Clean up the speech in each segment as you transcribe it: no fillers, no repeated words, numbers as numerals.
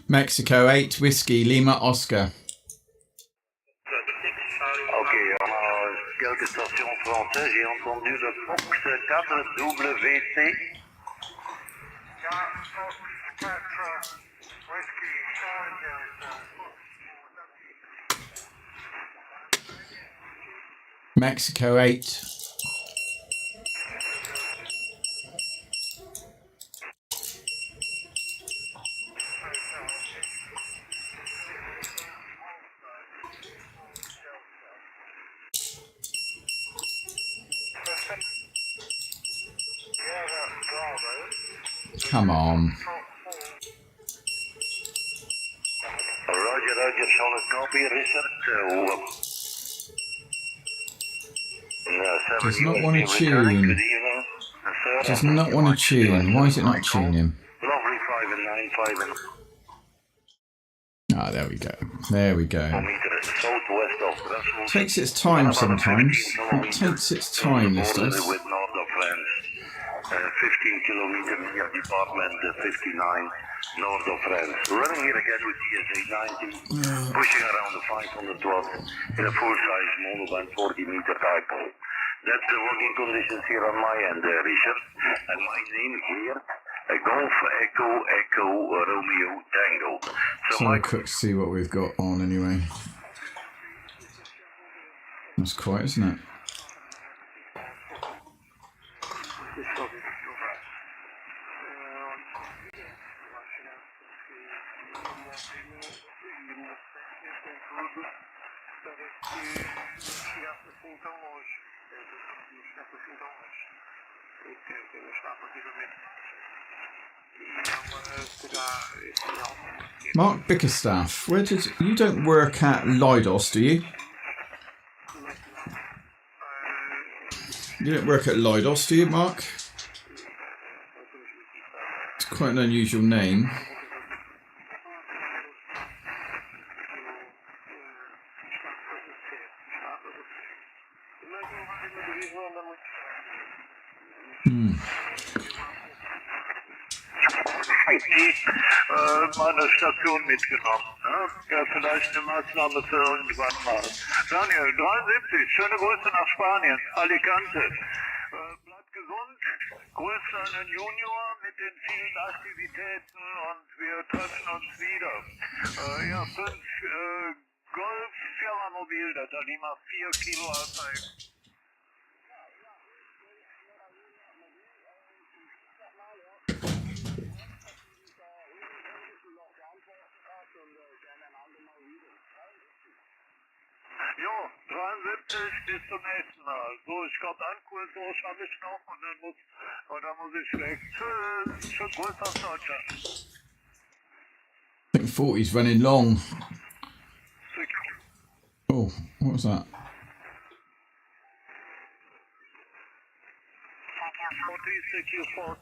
Mexico 8 Whiskey Lima Oscar. Ok, quelques stations françaises, j'ai entendu le Fox 4WC. Mexico 8. Come on. Roger, Roger, solid copy, Richard. Does not want to tune. Does not want to tune. Why is it not tuning? Lovely 5 and 9, 5 and... Ah, there we go. There we go. Southwest of Brussels. Takes its time sometimes. It takes its time, this does. With north of France. 15 kilometer near department 59 north of France. Running here again with TSA 90, pushing around the 500 watts in a full-size monoband 40 meter dipole. That's the working conditions here on my end, Richard. And my name here, Golf Echo Echo Romeo Tango. So I could see what we've got on anyway. That's quite, isn't it? Mark Bickerstaff, where did you don't work at Leidos, do you? You don't work at Leidos, do you, Mark? It's quite an unusual name. Meine Station mitgenommen. Ne? Ja, vielleicht eine Maßnahme für irgendwann mal. Daniel, 73, schöne Grüße nach Spanien, Alicante. Bleibt gesund, grüßt einen Junior mit den vielen Aktivitäten und wir treffen uns wieder. Ja, 5 Golf, Firmamobil, das hat immer 4 Kilo Alpha. Jo, 73 bis zum nächsten Mal. So, ich glaube, einen Kurs habe ich noch und dann muss ich weg. Tschüss, schönen Gruß aus Deutschland. I think 40's running long. Oh, what was that? 40, CQ40.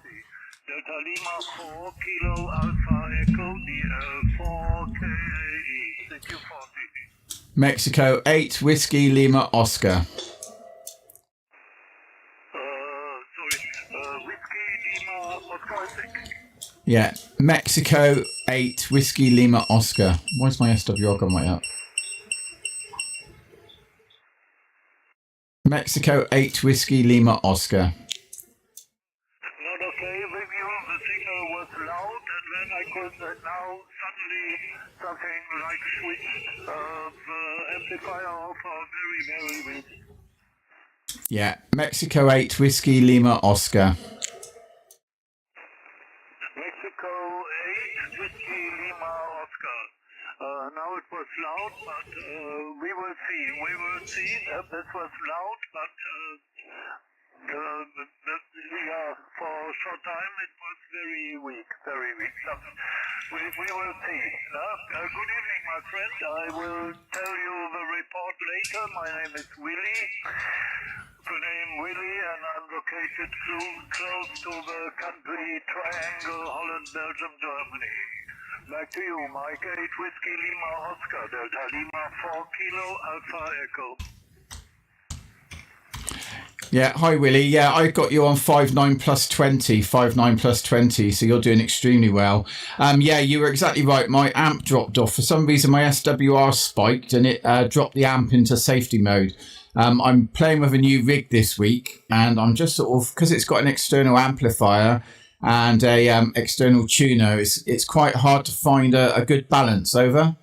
Delta Lima 4 Kilo Alpha Echo DL 4 KAE. CQ40. Mexico 8 Whiskey Lima Oscar. Whiskey Lima Oscar, I think. Yeah, Mexico 8 Whiskey Lima Oscar. Why's my SWR gone right up? Mexico 8 Whiskey Lima Oscar. Not okay with you. The signal was loud, and then I could now suddenly something like switched the amplifier off very, very weak. Yeah, Mexico 8 Whiskey Lima Oscar. Mexico 8 Whiskey Lima Oscar. Now it was loud, but we will see. We will see. This was loud, but yeah, for a short time it was very weak, very weak. We will see. Good evening, my friend. I will tell you the report later. My name is Willie. The name Willie, and I'm located close to the country triangle, Holland, Belgium, Germany. Back to you, Mike 8 Whiskey Lima Oscar, Delta Lima 4 Kilo Alpha Echo. Yeah, hi Willie. Yeah, I got you on 59+20, 59+20, so you're doing extremely well. Yeah, you were exactly right. My amp dropped off. For some reason, my SWR spiked and it dropped the amp into safety mode. I'm playing with a new rig this week, and I'm just sort of, because it's got an external amplifier and a external tuner, it's quite hard to find a good balance. Over. Now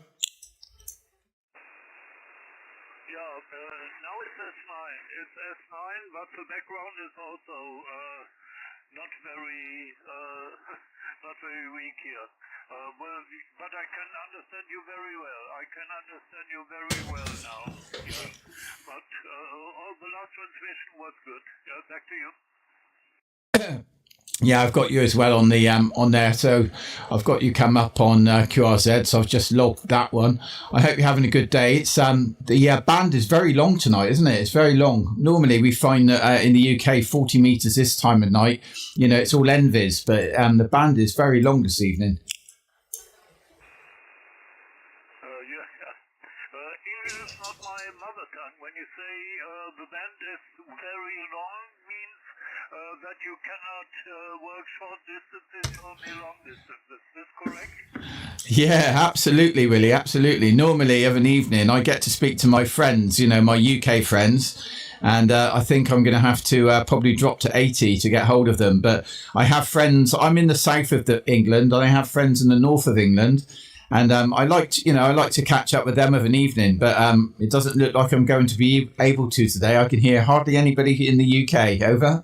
it's S9. It's S9, but the background is also not very not very weak here. Well, but I can understand you very well. I can understand you very well now. Yeah. But all the last transmission was good. Yeah, back to you. Yeah, I've got you as well on the on there. So I've got you come up on QRZ. So I've just logged that one. I hope you're having a good day. It's the band is very long tonight, isn't it? It's very long. Normally we find that in the UK 40 meters this time of night. You know, it's all envies, but the band is very long this evening. English is not my mother tongue. When you say the band is very long, means that you cannot work short distances, only long distances. Is this correct? Yeah, absolutely, Willie. Absolutely. Normally, of an evening, I get to speak to my friends, you know, my UK friends. And I think I'm going to have to probably drop to 80 to get hold of them. But I have friends. I'm in the south of England, and I have friends in the north of England. And I like to catch up with them of an evening, but it doesn't look like I'm going to be able to today. I can hear hardly anybody in the UK. Over.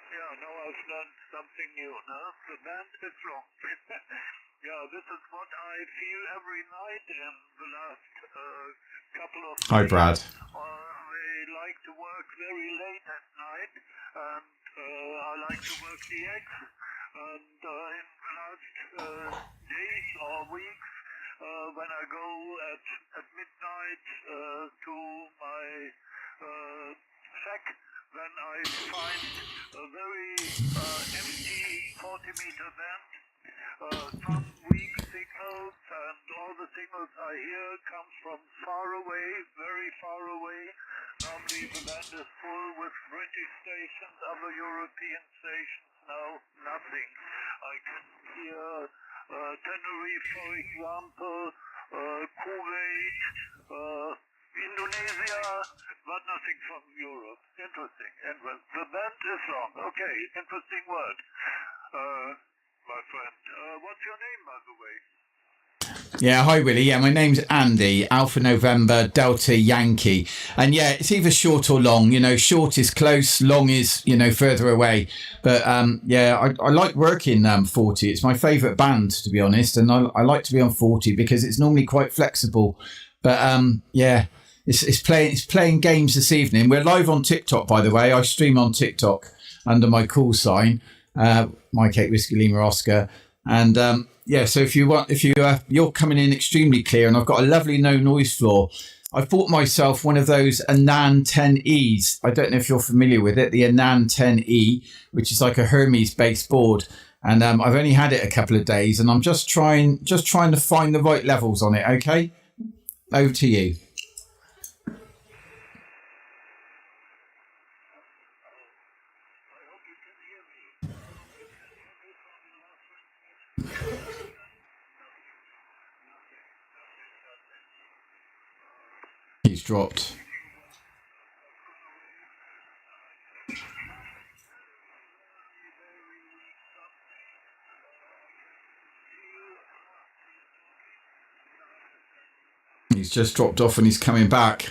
Yeah, now I've learned something new. No? The band is long. Yeah, this is what I feel every night in the last couple of days. Hi, Brad. I like to work very late at night, and I like to work the X. And in the last days or weeks, when I go at midnight to my shack, then I find a very empty 40-meter band. Some weak signals, and all the signals I hear comes from far away, very far away. Normally the band is full with British stations, other European stations. Now nothing. I can hear Tenerife, for example, Kuwait, Indonesia, but nothing from Europe. Interesting. The band is long. Okay, interesting word, my friend. What's your name, by the way? Yeah, hi Willie. Yeah, my name's Andy, Alpha November Delta Yankee. And yeah, it's either short or long. You know, short is close, long is, you know, further away. But yeah, I like working 40. It's my favourite band, to be honest. And I like to be on 40 because it's normally quite flexible. But yeah, it's playing games this evening. We're live on TikTok, by the way. I stream on TikTok under my call sign, Mike 8 Whiskey Lima Oscar. And yeah, so if you're coming in extremely clear, and I've got a lovely no noise floor. I've bought myself one of those Anan 10Es. I don't know if you're familiar with it, the Anan 10E, which is like a Hermes based board. And I've only had it a couple of days, and I'm just trying to find the right levels on it. Okay, over to you. He's dropped. He's just dropped off and he's coming back.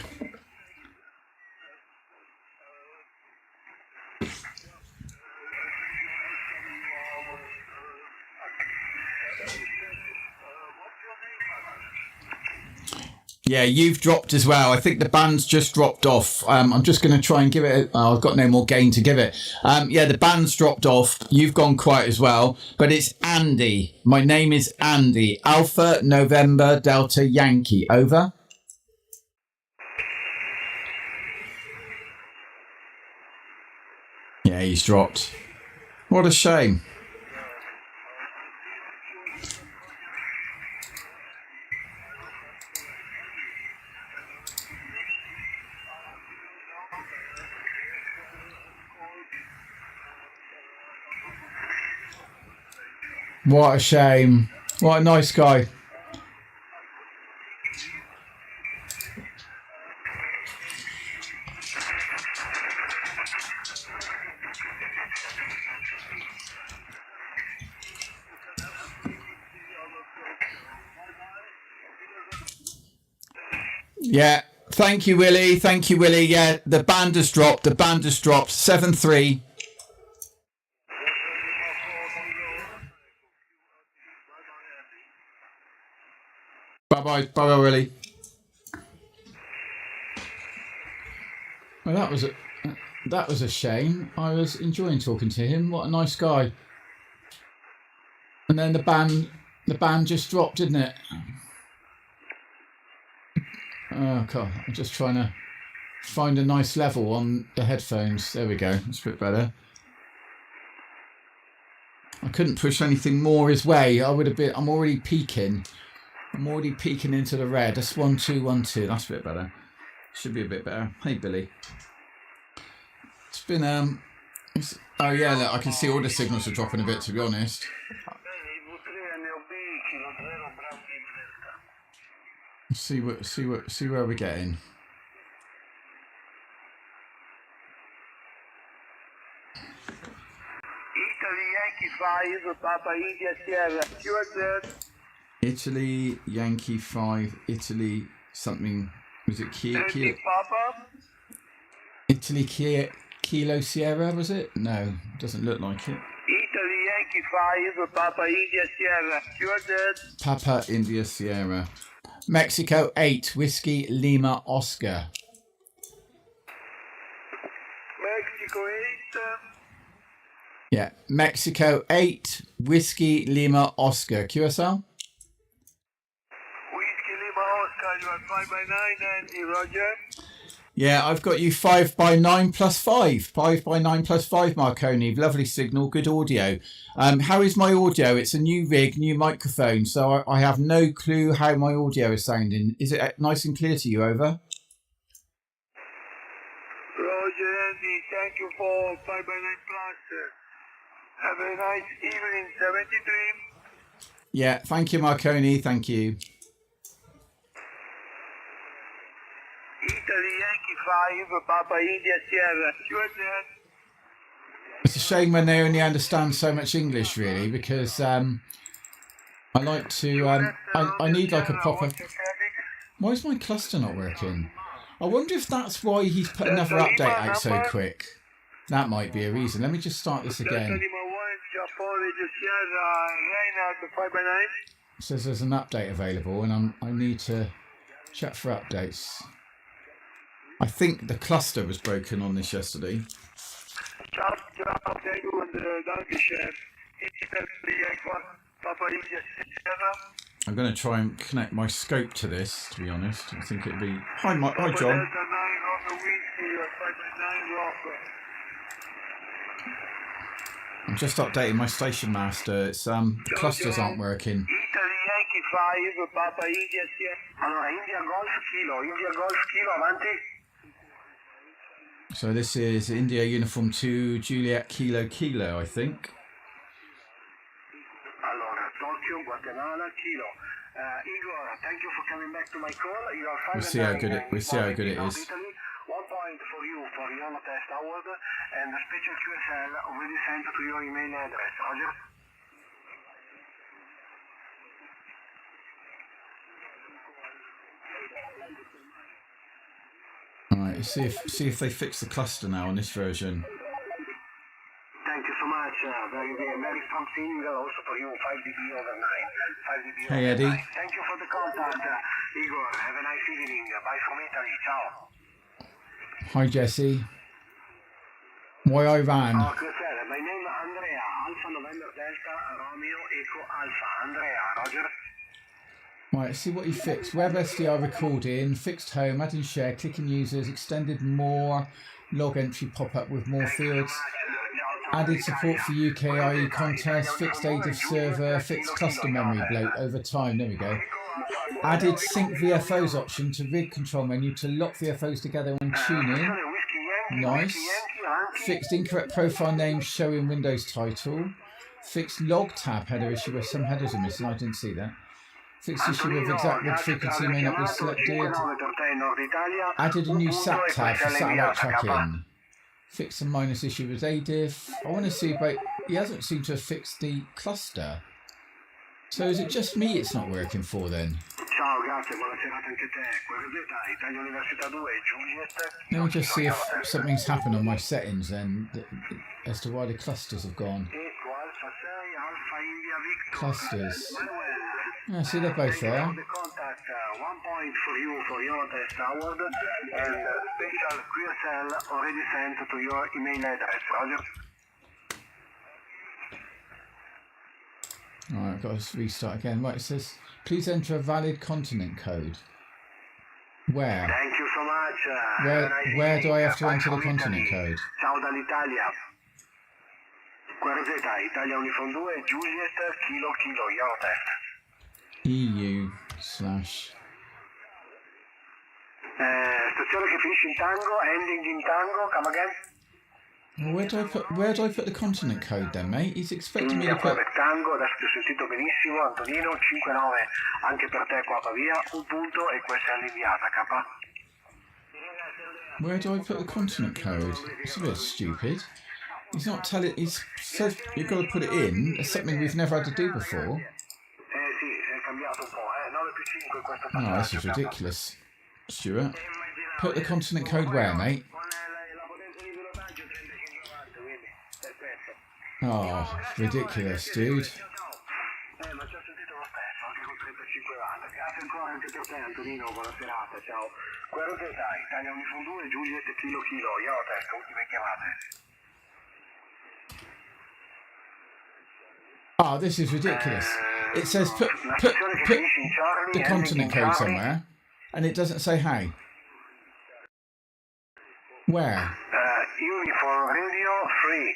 Yeah, you've dropped as well. I think the band's just dropped off. I'm just going to try and give it. I've got no more gain to give it. Yeah, the band's dropped off. You've gone quiet as well. But it's Andy. My name is Andy. Alpha November Delta Yankee. Over. Yeah, he's dropped. What a shame. What a shame. What a nice guy. Yeah. Thank you, Willie. Thank you, Willie. Yeah, the band has dropped. The band has dropped. 7-3. Bye-bye. Bye-bye, Willie. Well, that was a shame. I was enjoying talking to him. What a nice guy. And then the band just dropped, didn't it? Oh God, I'm just trying to find a nice level on the headphones. There we go. That's a bit better. I couldn't push anything more his way. I'm already peaking. I'm already peeking into the red. That's 1 2 1 2. That's a bit better. Should be a bit better. Hey Billy. It's been oh yeah, look, I can see all the signals are dropping a bit, to be honest. See where we're getting. Italy Yankee 5 Italy something, was it Italy Kilo Sierra, was it? No, doesn't look like it. Italy Yankee 5 Papa India Sierra. You are dead. Papa India Sierra. Mexico 8 Whiskey Lima Oscar. Mexico 8. Yeah, Mexico 8 Whiskey Lima Oscar. QSL? Whiskey Lima Oscar, you are 5 by 9, Andy, Roger. Yeah, I've got you 5 by 9 plus 5. 5 by 9 plus 5, Marconi. Lovely signal, good audio. How is my audio? It's a new rig, new microphone, so I have no clue how my audio is sounding. Is it nice and clear to you, over? Roger, Andy, thank you for 5 by 9 plus. Have a nice evening, 73. Yeah, thank you, Marconi, thank you. Italy Yankee 5 Papa India Sierra. You are dead. It's a shame when they only understand so much English, really, because I like to. I need like a proper. Why is my cluster not working? I wonder if that's why he's put another update out so quick. That might be a reason. Let me just start this again. It says there's an update available, and I need to check for updates. I think the cluster was broken on this yesterday. I'm going to try and connect my scope to this, to be honest. I think it'd be... Hi, John. I'm just updating my station master. It's the clusters aren't working. Italy Yankee 5 Papa India Sierra. Allora, India Golf Kilo, avanti. So this is India Uniform 2 Juliet Kilo Kilo, I think. Allora, Tokyo, Guatemala, Kilo. Igor, thank you for coming back to my call. You are 5 We'll see how good it is. Italy. 1 point for you for your test award, and the special QSL already sent to your email address. Roger. Alright, see if they fix the cluster now on this version. Thank you so much. Very strong signal also for you. 5 dB over 9. 5 dB Hey, over Eddie. 9. Thank you for the contact. Igor, have a nice evening. Bye from Italy. Ciao. Hi, Jesse. Why Iran? Oh, QSL. My name is Andrea. Alpha November Delta Romeo Echo Alpha. Andrea. Roger. Right, see what he fixed. Web SDR recording, fixed home, adding share, clicking users, extended more, log entry pop-up with more fields, added support for UK IE contests, fixed age of server, fixed cluster memory bloat over time. There we go. Added sync VFOs option to rig control menu to lock VFOs together when tuning. Nice. Fixed incorrect profile name showing Windows title. Fixed log tab header issue where some headers are missing. I didn't see that. Fixed issue with exact bit frequency may not be selected. Added a new SAT tab for satellite tracking. Fixed a minus issue with ADIF. I want to see about... He hasn't seemed to have fixed the cluster. So is it just me it's not working for then? Let me just see if something's happened on my settings then as to why the clusters have gone. Clusters. Yeah, see they're both there. 1 point for you for your test, Howard, and special QSL already sent to your email address, Roger. Alright, I've got to restart again. Right, it says, please enter a valid continent code. Where? Thank you so much. Where do I have to enter the continent code? Ciao dall'Italia. QRZ, Italia Uniform 2, Juliet, Kilo, Kilo, your test. EU/ Stazione che finisce in tango, ending in tango, come again? Well, where do I put the continent code then, mate? He's expecting me to put... Tango, adesso ti ho sentito benissimo, Antonino, 5-9, anche per te qua via, un punto e questa è l'inviata, K. Where do I put the continent code? It's a bit stupid. He's not telling... He's said you've got to put it in. It's something we've never had to do before. No, this is ridiculous, Stuart. Put the continent code where, mate? Oh, ridiculous, dude. Oh, this is ridiculous. It says put the continent code somewhere, and it doesn't say how. Where? Uniform Radio 3.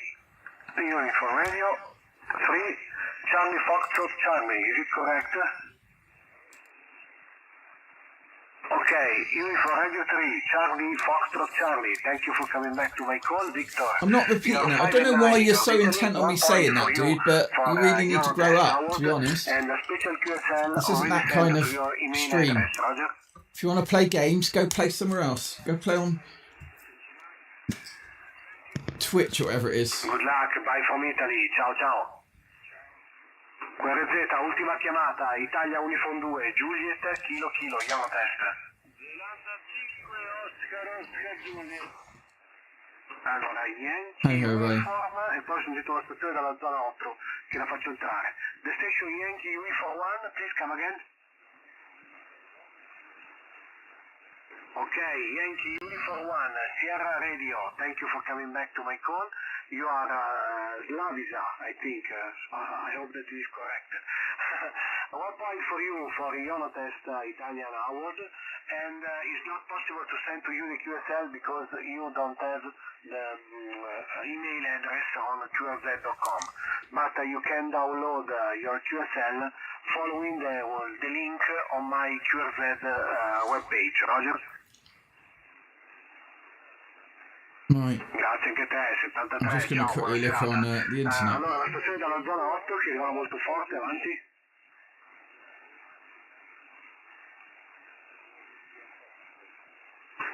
Uniform Radio 3. Charlie Foxtrot Charlie. Is it correct? Okay, Uniform Radio 3. Charlie Foxtrot Charlie. Thank you for coming back to my call, Victor. I'm not repeating it. I don't know why you're so intent on me saying that, dude, but you really need to grow up, to be honest. This isn't that kind of stream. If you want to play games, go play somewhere else. Go play on Twitch or whatever it is. Good luck, bye from Italy. Ciao ciao. QRZ, ultima chiamata, Italia Uniform 2, Juliet, Kilo Kilo, Yama Test. Allora, Yankee Uniform, e poi ho sentito la stazione dalla zona 8, che la faccio entrare. The station Yankee Uniform 1, please come again. Okay, Yankee Uniform 1, Sierra Radio, thank you for coming back to my call. You are Slaviza, I think. I hope that is correct. 1 point for you for Ionotest Italian Award, and it's not possible to send to you the QSL because you don't have the email address on QRZ.com. But you can download your QSL following the link on my QRZ webpage. Roger? Right. Grazie anche a te, 73. I'm just going to quickly look on the internet. Allora, la stazione dalla zona 8 che arriva molto forte, avanti.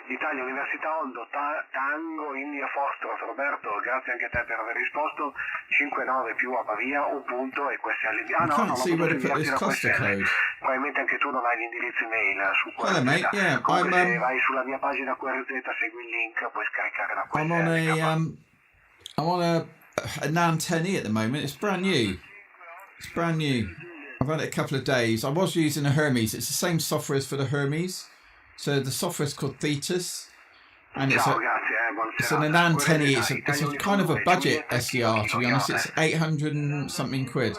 Italia, Università Ondo, Tango, India, Foxtrot, Roberto, grazie anche a te per aver risposto. 5-9 più a Pavia, un punto e questa è l'indiana. I can't see where to put this cluster code. Probabilmente anche tu non hai l'indirizzo email su QRZ. Hello mate, yeah, se vai sulla mia pagina QRZ, segui il link, puoi scaricare da QRZ. I'm on a NAN 10E at the moment. It's brand new. It's brand new. I've had it a couple of days. I was using a Hermes. It's the same software as for the Hermes. So the software is called Thetis, and it's an NAN 10E. It's a kind of a budget SDR, to be honest. It's 800 and something quid,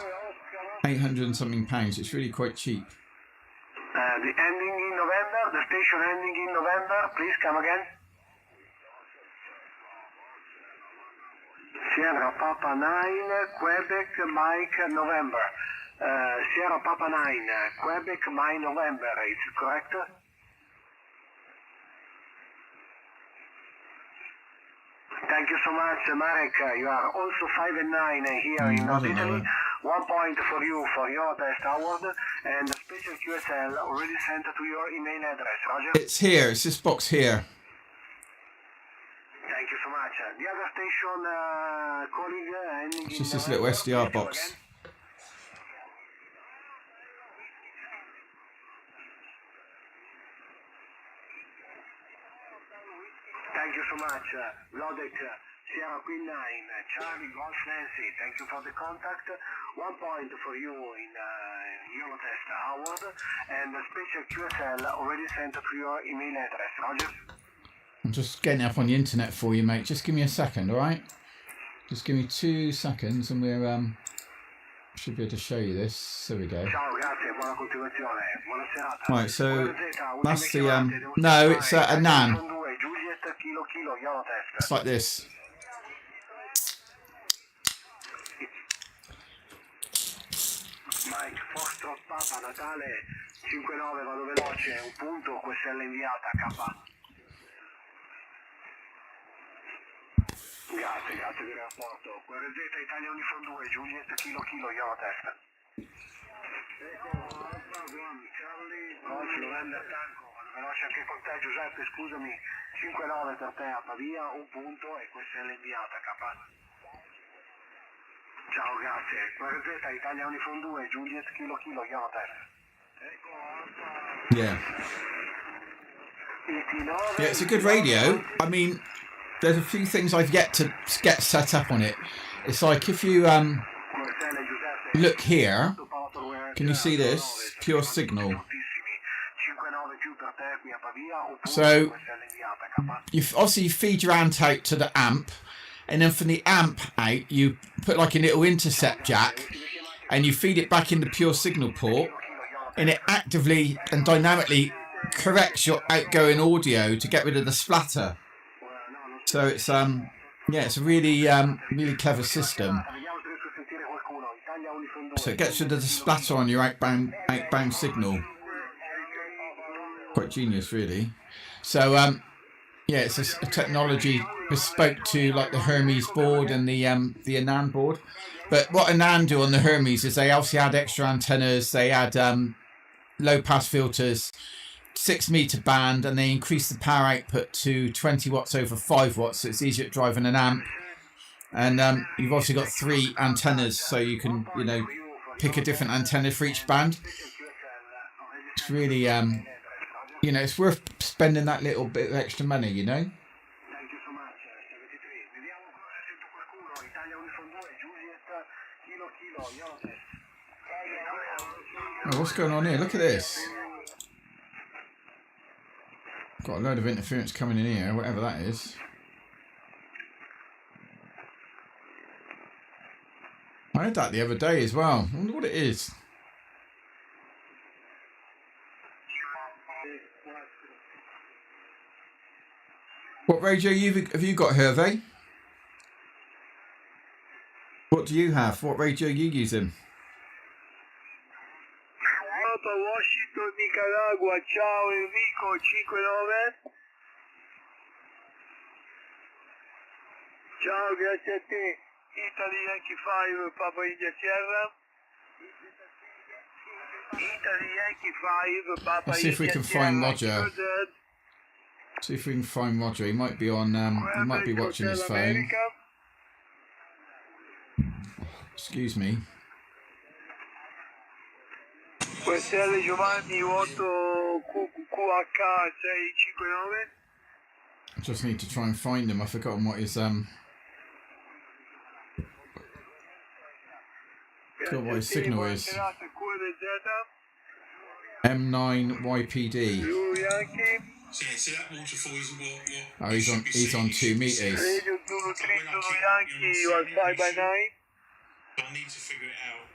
800 and something pounds. It's really quite cheap. The ending in November, the station ending in November. Please come again. Sierra Papa 9, Quebec, Mike, November. Sierra Papa 9, Quebec, Mike, November. Is it correct? Thank you so much, Marek. You are also 5 and 9 here in North Italy. 1 point for you for your test award, and the special QSL already sent to your email address. Roger? It's here. It's this box here. Thank you so much. The other station colleague... It's just this little SDR box. Thank you so much. Lodek, Sierra Queen 9, Charlie Golf Nancy, thank you for the contact. 1 point for you in Eurotest award, and the special QSL already sent to your email address. Roger? I'm just getting up on the internet for you, mate. Just give me a second, all right? Just give me 2 seconds, and we're should be able to show you this. There we go. Ciao, grazie, buona continuazione. Buona serata. Right, so that's the no, it's a nan. It's like this. Mike, Foxtrot Papa Natale 5-9, vado veloce, un punto, questa è l'inviata, K. Grazie del rapporto. QRZ Italia Uniform 2, Juliet Kilo Eurotest. Charlie, Golf November Tango, vado veloce anche con te Giuseppe, scusami, 5-9 per te a Pavia, un punto e questa è l'inviata, K. Ciao, grazie. QRZ Italia Uniform 2, Juliet Kilo Eurotest. Yeah. Yeah, it's a good radio. I mean, there's a few things I've yet to get set up on it. It's like if you look here, can you see this? Pure signal. So you obviously feed your amp out to the amp, and then from the amp out you put like a little intercept jack and you feed it back in the pure signal port, and it actively and dynamically corrects your outgoing audio to get rid of the splatter. So it's yeah, it's a really really clever system. So it gets rid of the splatter on your outbound signal. Quite genius, really. So yeah, it's a technology bespoke to like the Hermes board and the Anand board. But what Anand do on the Hermes is they obviously add extra antennas, they add low pass filters, 6-meter band, and they increase the power output to 20 watts over 5 watts, so it's easier to drive in an amp. And you've also got 3 antennas, so you can, you know, pick a different antenna for each band. It's really, you know, it's worth spending that little bit of extra money, you know. Oh, what's going on here? Look at this. Got a load of interference coming in here, whatever that is. I heard that the other day as well. I wonder what it is. What radio have you got, Hervé? What do you have? What radio are you using? Washington, Nicaragua, ciao Enrico, 5-9. Ciao, grazie a te. Italy Yankee 5, Papa India Sierra. Italy Yankee 5, Papa Let's see if we can find Roger. See if we can find Roger. He might be on. He might be watching his phone. Excuse me. QSL Giovanni 8 QH 659. I just need to try and find him. I've forgotten what his forgot what his signal is. M8WLO. Oh, he's on 2 meters. Radio Zulu 3 Zulu Yankee, you are 5 by 9. I need to figure it out.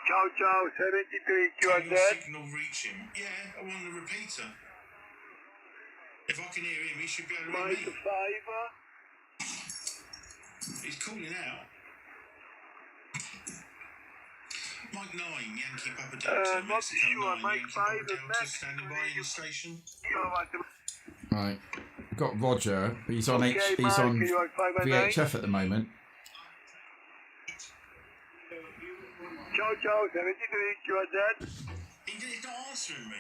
Ciao, 73, you are Can dead. your signal reach him? Yeah, I want the repeater. If I can hear him, he should be able to hear Mike me. 5. He's calling out. Mike 9, Yankee Papa Delta, not Mexico sure, 9, Mike Yankee 5, Papa Delta, Mexico standing by in the station. Right. We've got Roger, but he's on Okay, he's Mark, on you are 5 by 9. VHF at the moment. Ciao, ciao, 73, QZ. He's not answering me.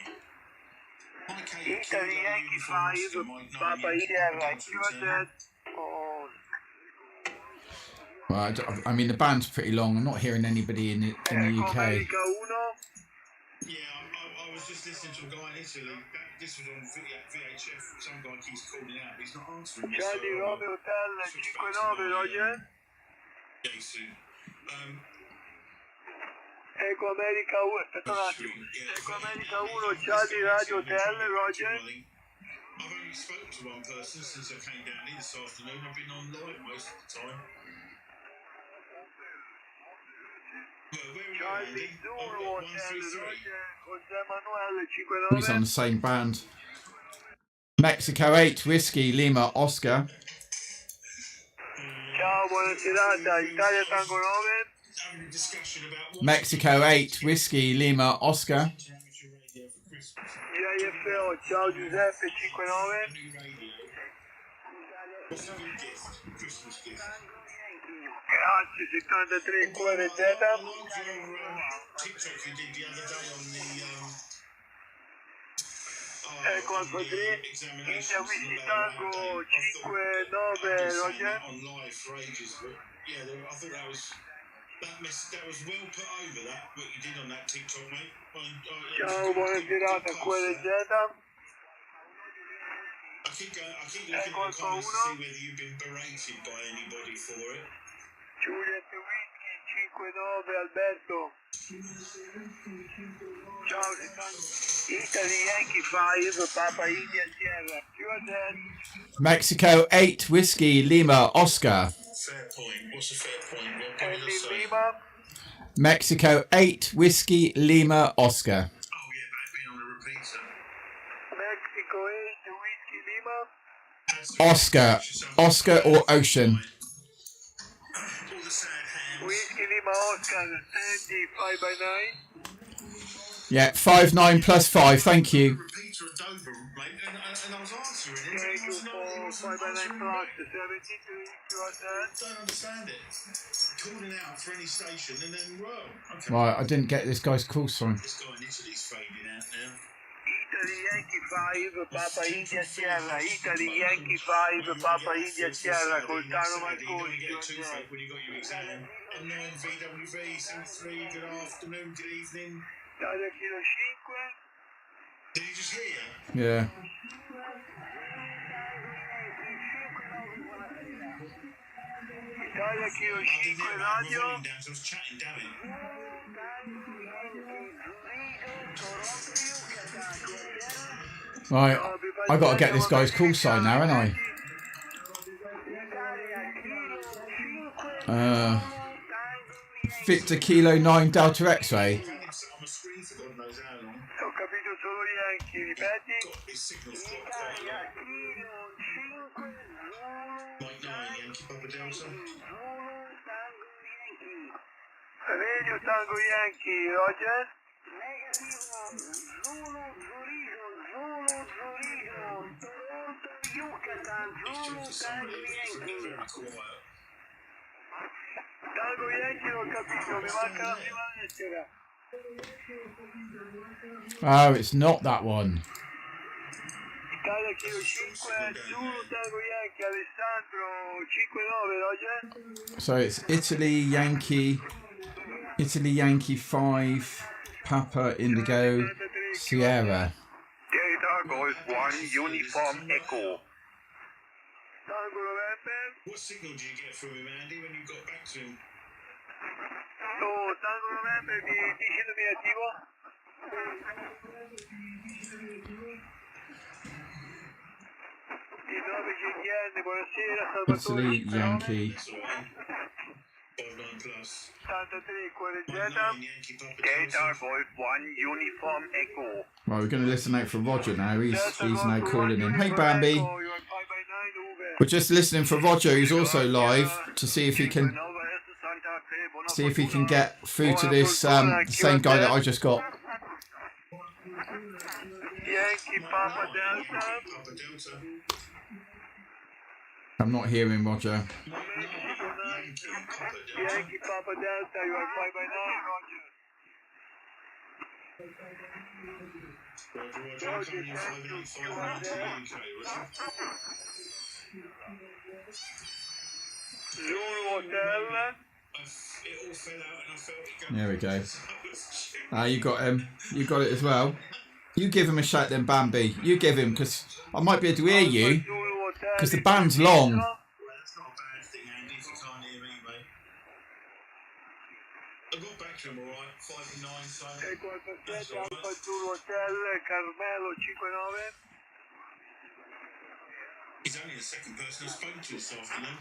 Italy Yankee 5, Papa Sierra, QZ. Oh, Well, I mean, the band's pretty long. I'm not hearing anybody in the UK. America 1. Yeah, I was just listening to a guy in Italy. This was on VHF. Some guy keeps calling out. He's not answering me. Charlie Romeo Hotel 59, Roger. Jason. Eco America 1, aspetta un attimo. Eco America 1, Charlie Radio Hotel, Roger. I've only spoken to one person since I came down here this afternoon. I've been on live most of the time. Where are you, Andy? Charlie Zulu Oh, Hotel, 133. Roger. José Manuel He's on 59. the same band. Mexico 8, Whiskey, Lima, Oscar. Ciao, buona serata, Italia Tango 9. Having a discussion about what Mexico 8, Whiskey, Lima, Oscar. JFO, ciao Giuseppe 59. new radio. What's a good gift? Christmas gift. Grazie, 73 QRZ. I like your TikTok you did the other day on Ecco Alfa 3, India Whiskey Tango 59, Roger. on live for ages, but yeah, I thought that was well put over what you did on that TikTok, mate. Ciao, buona serata, QRZ. I keep looking at the comments to see whether you've been berated by anybody for it. Juliet Whiskey 59, Alberto. Ciao, Italy Yankee 5, Papa India Sierra. QRZ. Mexico 8, Whiskey, Lima, Oscar. Fair point. What's a fair point? What can Andy you say? Lima. Mexico 8, Whiskey, Lima, Oscar. Oh yeah, they've been on a repeater. Mexico 8, Whiskey Lima. Oscar. Oscar or Ocean. All the sad hands. Whiskey Lima Oscar, Andy 5 by 9. Yeah, 5-9 plus 5, thank you. Repeater at Dover, mate, and I was answering it. Thank It you was not, it for wasn't 5 by 9 answering plus me. 73 QRZ. I don't understand it. Calling out for any station and then, well, okay. Right, I didn't get this guy's call sign. This guy in Italy's fading out now. Italy Yankee 5, Papa India Sierra. Italy Yankee 5, Papa India Sierra. Coltano Marconi QRZ. When you got your exam. M9 VWV 73, good afternoon, good evening. Italia Kilo 5. Did you just hear? Yeah. Italia Kilo I didn't 5 hear my Radio. volume down, so I was chatting, damn it. Right, I got to get this guy's call sign now, haven't I? Victor Kilo 9 Delta X-ray. I've had him sit on my screen for God knows how long. Ho capito solo Yankee, ripeti. Got his signal's dropped quite a lot. Mike 9, Yankee Papa Delta. Radio Tango Yankee, Roger. He's talking to somebody, but he's very quiet. Tango Yankee, ho capito, mi manca la prima lettera. Oh, it's not that one. Italia Kilo 5, Zulu Tango Yankee, Alessandro 59, Roger. So it's Italy Yankee 5, Papa Indigo, Sierra. Data Golf 1, Uniform Echo. Tango November. What signal did you get from him, Andy, when you got back to him? So, Tango November, mi dici nominativo? Di 9 GTN, buonasera, Italy Salvatore. Yankee. That's all right. 59 plus. 83 Mike QRZ. 9, Yankee Papa Data Delta. Golf 1, Uniform Echo. Right, we're going to listen out for Roger now. He's now calling in. Hey, Bambi. We're just listening for Roger, who's also live, to see if he can get through to this same guy that I just got. Yankee Papa Delta. Papa Delta. I'm not hearing Roger. Yankee Papa Delta. Yankee Papa Delta, you are 5 by 9, Roger. Roger, I'm coming in 585 to UK, Roger. Zulu Hotel. It all fell out and I felt it go. There we go. You got him. You got it as well. You give him a shout then, Bambi. You give him, because I might be able to hear you, because the band's long. Well, that's not a bad thing, Andy, if you can't hear me, mate. I got back to him alright, 5 and 9, so that's all right. Alfa Zulu Hotel, Carmelo 59. He's only the second person I've spoken to this afternoon.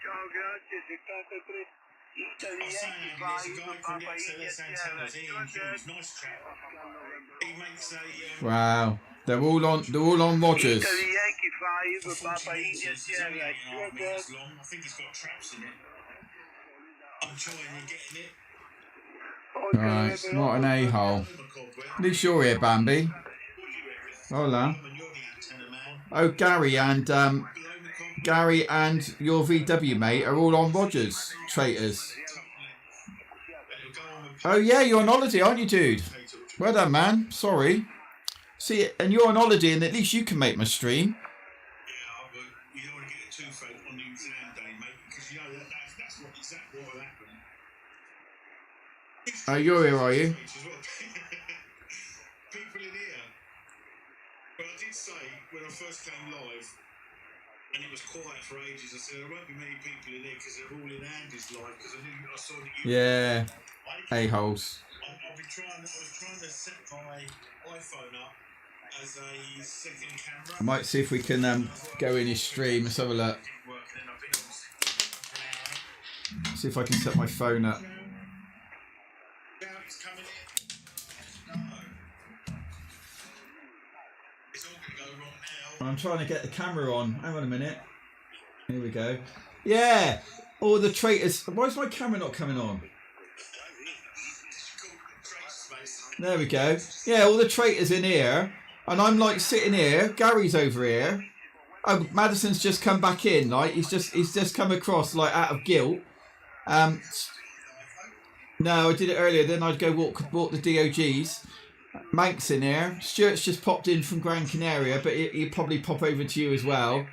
Ciao, grazie, 73. I was saying, Andy, there's a guy called XLS Antennas, Ian Hughes, nice chap. He makes a... Wow. They're all on Rogers. Italy Yankee 5, Papa 40 India metres, Sierra, 8.5 metres long. I think it's got traps in it. I'm trying and getting it. Right, what an a-hole. At least you're here, Bambi. Hola. Oh, Gary and your VW mate are all on Rogers, traitors. Oh yeah, you're on holiday, aren't you, dude? Well done, man. Sorry. See, and you're on holiday, and at least you can make my stream. Yeah, but you don't want to get it too fake on New Zealand Day, mate, because you know that's what exactly what will happen. Oh, you're here, are you? People in here. But I did say when I first came live, and it was quiet for ages, I said there won't be many people in here because they're all in Andy's live because I saw that you. Yeah. A-holes. I was trying to set my iPhone up as a second camera. I might see if we can go in his stream. Let's have a look. See if I can set my phone up. It's coming in. No. It's all going to go wrong now. I'm trying to get the camera on. Hang on a minute. Here we go. Yeah. All the traitors. Why is my camera not coming on? There we go. Yeah, all the traitors in here. And I'm like sitting here. Gary's over here. Oh, Madison's just come back in. Like he's just come across like out of guilt. No, I did it earlier. Then I'd go walk the DOGs. Mank's in here. Stuart's just popped in from Gran Canaria, but he'll probably pop over to you as well.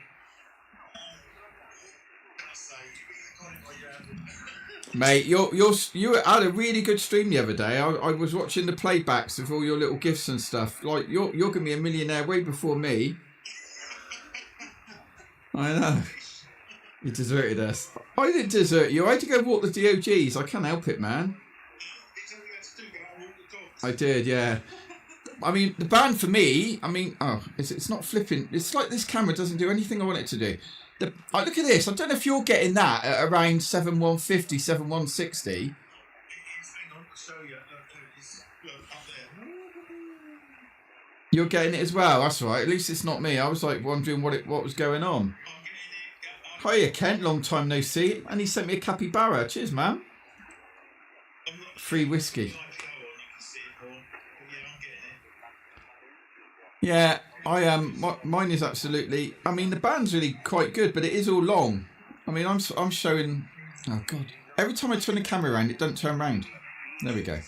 Mate, you had a really good stream the other day. I was watching the playbacks of all your little gifts and stuff. Like you're gonna be a millionaire way before me. I know. You deserted us. I didn't desert you. I had to go walk the DOGs. I can't help it, man. I did, yeah. I mean, the band for me. I mean, it's not flipping. It's like this camera doesn't do anything I want it to do. Look at this. I don't know if you're getting that at around 7150, 7160. You're getting it as well. That's right. At least it's not me. I was like wondering what was going on. Hiya, Kent. Long time no see. And he sent me a capybara. Cheers, man. Free whiskey. Yeah. I am. Mine is absolutely. I mean, the band's really quite good, but it is all long. I mean, I'm showing. Oh God! Every time I turn the camera around, it doesn't turn around. There we go.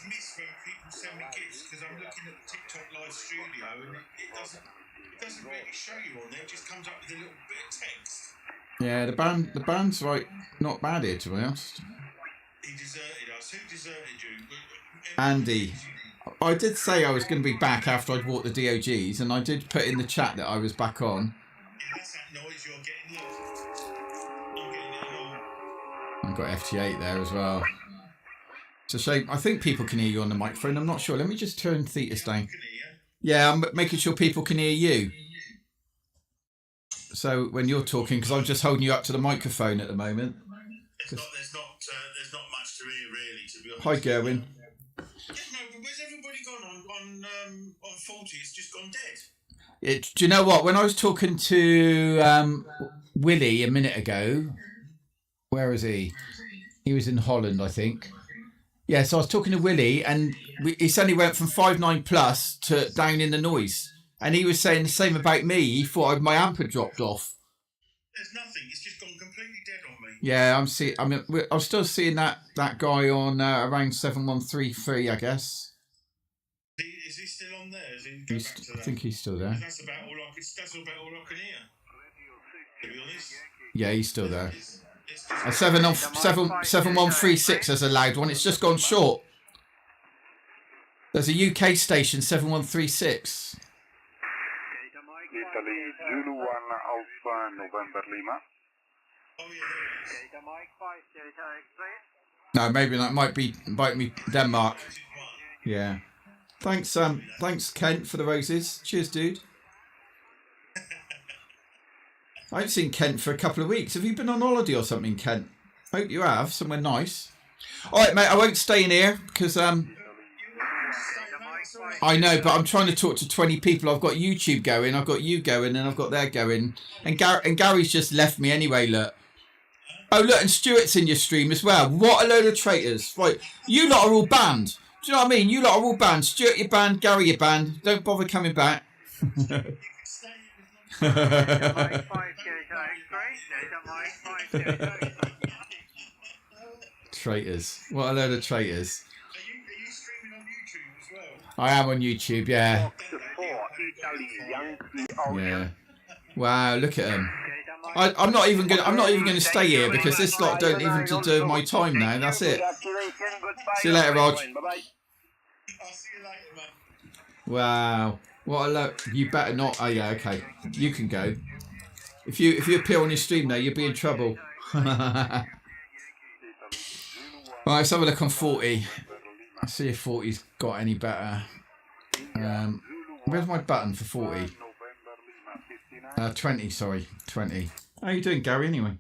Yeah, the band's like not bad here, to be honest. He deserted us. Who deserted you? Andy. I did say I was going to be back after I'd walked the DOGs, and I did put in the chat that I was back on. Yeah, that's that noise you're getting. I'm getting it along. I've got FT8 there as well. It's a shame. I think people can hear you on the microphone. I'm not sure. Let me just turn Thetis down. Yeah, I'm making sure people can hear you. So when you're talking, because I'm just holding you up to the microphone at the moment. There's not much to hear really, to be honest. Hi, Gerwin. Where's everybody gone on 40? It's just gone dead. Do you know what? When I was talking to Willie a minute ago, where is he? He was in Holland, I think. Yeah, so I was talking to Willie, and he suddenly went from 5.9 plus to down in the noise. And he was saying the same about me. He thought my amp had dropped off. There's nothing. It's just gone completely dead on me. Yeah, I'm still seeing that guy on around 7133, I guess. Is he still on there? Is he back to that? I think he's still there. That's about all I can hear. To be honest. Yeah, he's still there. It's A 7136 as a loud one. It's just gone short. There's a UK station 7136. Italy, Zulu 1 Alpha November Lima. Oh yeah, there it is. No, maybe that might be Denmark. Yeah. Thanks, Kent, for the roses. Cheers, dude. I haven't seen Kent for a couple of weeks. Have you been on holiday or something, Kent? Hope you have. Somewhere nice. All right, mate. I won't stay in here because I know, but I'm trying to talk to 20 people. I've got YouTube going. I've got you going, and I've got there going. And Gary's just left me anyway. Look. Oh, look, and Stuart's in your stream as well. What a load of traitors! Right, you lot are all banned. Do you know what I mean? You lot are all banned. Stuart, you're banned. Gary, you're banned. Don't bother coming back. Traitors. What a load of traitors. Are you streaming on YouTube as well? I am on YouTube, yeah. Yeah. Wow, look at them. I'm not even gonna stay here because this lot don't even deserve my time now. That's it. See you later, Rog. I'll see you later, man. Wow. What a look. You better not. Oh yeah, okay. You can go. If you appear on your stream now, you'll be in trouble. Right, let's have a look on 40. Let's see if 40's got any better. Where's my button for 40? 20, sorry. 20. How you doing, Gary, anyway?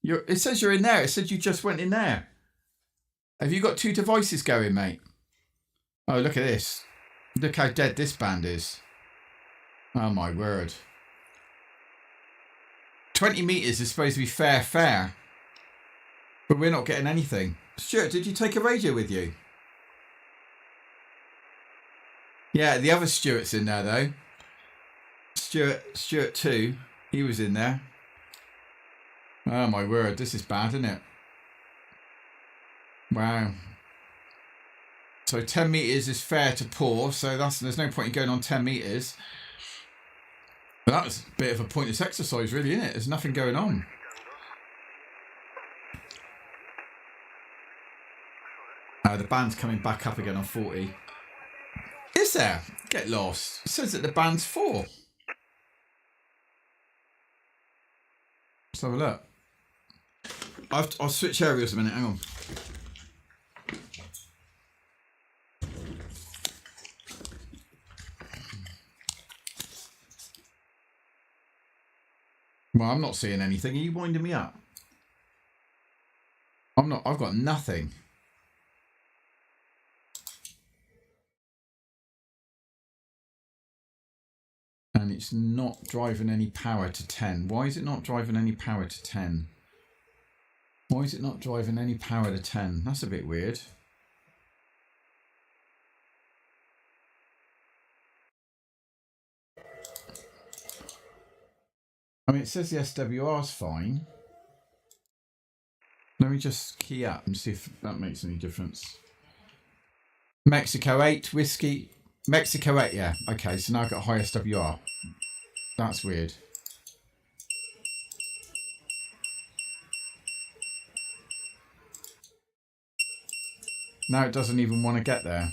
It says you're in there. It said you just went in there. Have you got two devices going, mate? Oh, look at this. Look how dead this band is. Oh, my word. 20 metres is supposed to be fair. But we're not getting anything. Stuart, did you take a radio with you? Yeah, the other Stuart's in there, though. Stuart 2, he was in there. Oh my word, this is bad, isn't it? Wow. So 10 metres is fair to pour, so there's no point in going on 10 metres. But that was a bit of a pointless exercise, really, isn't it? There's nothing going on. The band's coming back up again on 40. Is there? Get lost. It says that the band's 4. Let's have a look. I'll switch areas a minute. Hang on. Well, I'm not seeing anything. Are you winding me up? I'm not. I've got nothing. And it's not driving any power to 10. Why is it not driving any power to 10? Why is it not driving any power to 10? That's a bit weird. I mean, it says the SWR's fine. Let me just key up and see if that makes any difference. Mexico 8, whiskey. Mexico 8, yeah. Okay, so now I've got high SWR. That's weird. Now it doesn't even want to get there.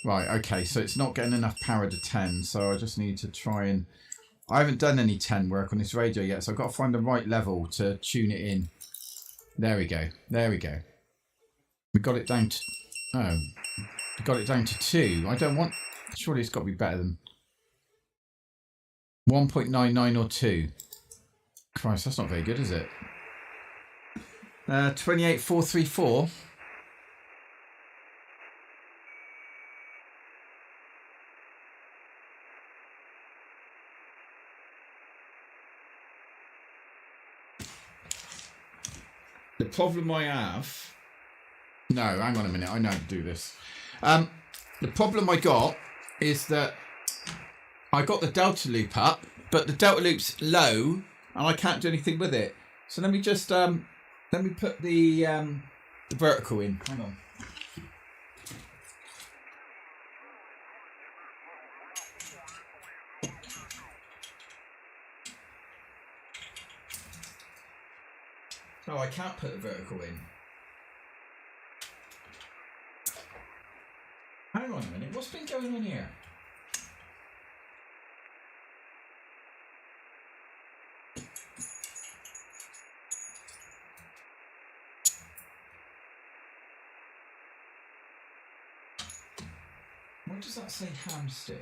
Right, okay, so it's not getting enough power to 10, so I just need to try and... I haven't done any 10 work on this radio yet, so I've got to find the right level to tune it in. There we go. There we go. We got it down to... Oh. We got it down to 2. I don't want... Surely it's got to be better than... 1.99 or 2. Christ, that's not very good, is it? 28434. The problem I have... No, hang on a minute. I know how to do this. The problem I got is that I got the delta loop up but the delta loop's low, and I can't do anything with it. So let me just let me put the vertical in. Hang on. Oh, I can't put the vertical in. Hang on a minute, what's been going on here? Why does that say hamstick?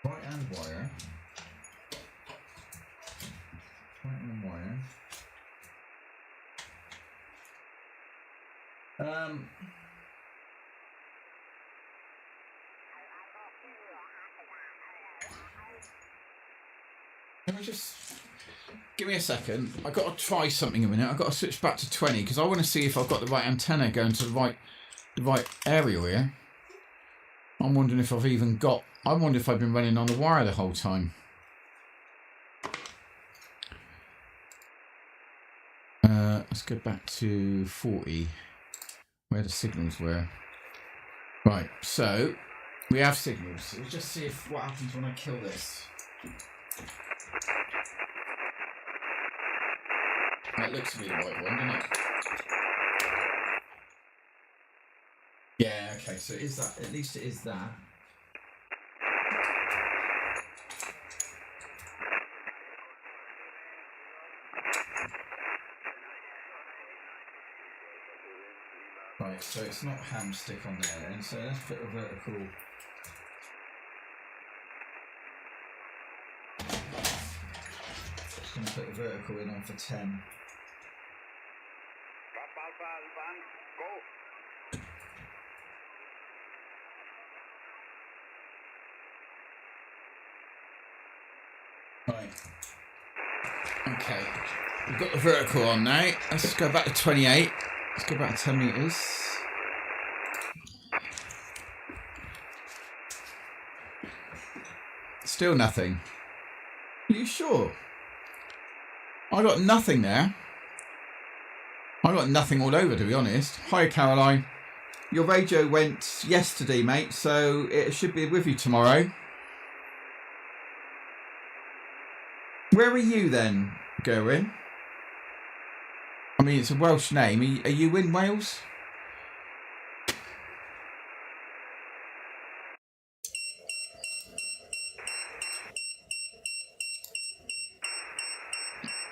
Right hand wire. Right hand wire. Let me just give me a second. I've got to try something a minute. I've got to switch back to 20 because I want to see if I've got the right antenna going to the right area here. I'm wondering if I've even got. I wonder if I've been running on the wire the whole time. Let's go back to 40, where the signals were. Right, so we have signals. So we'll just see if what happens when I kill this. That looks to be the right one, doesn't it? Yeah, okay, so it is that. At least it is that. Right, so it's not hamstick on there, and so let's put a vertical. Just going to put a vertical in on for 10. Right. Okay. We've got the vertical on now. Let's go back to 28. Let's go back to 10 meters. Still nothing. Are you sure? I got nothing there. I got nothing all over, to be honest. Hi, Caroline. Your radio went yesterday, mate, so it should be with you tomorrow. Where are you then, Gerwin? I mean, it's a Welsh name. Are you in Wales?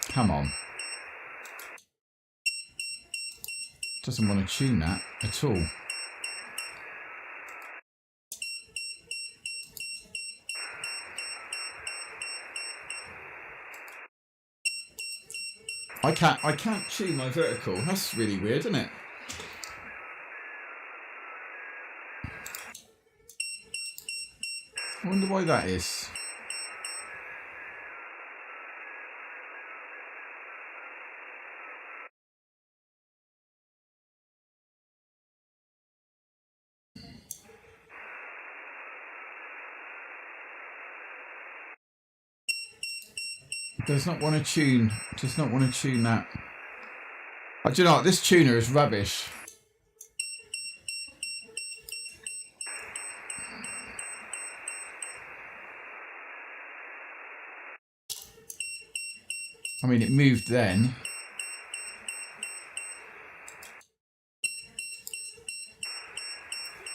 Come on. Doesn't want to tune that at all. I can't tune my vertical. That's really weird, isn't it? I wonder why that is. Does not want to tune. Does not want to tune that. Do you know what? This tuner is rubbish. I mean, it moved then.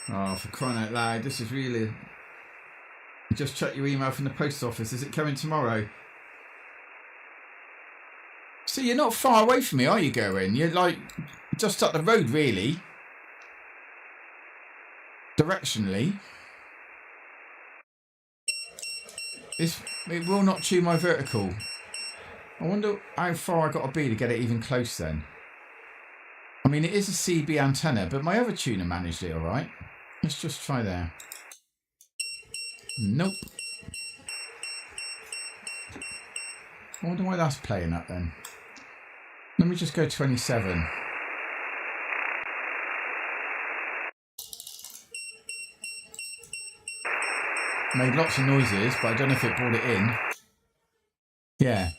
Oh, for crying out loud, this is really... You just check your email from the post office. Is it coming tomorrow? See, you're not far away from me, are you, Gerwin? You're like just up the road, really. Directionally. It will not tune my vertical. I wonder how far I got to be to get it even close then. I mean, it is a CB antenna, but my other tuner managed it all right. Let's just try there. Nope. I wonder why that's playing up then. Let me just go 27. Made lots of noises, but I don't know if it brought it in. Yeah.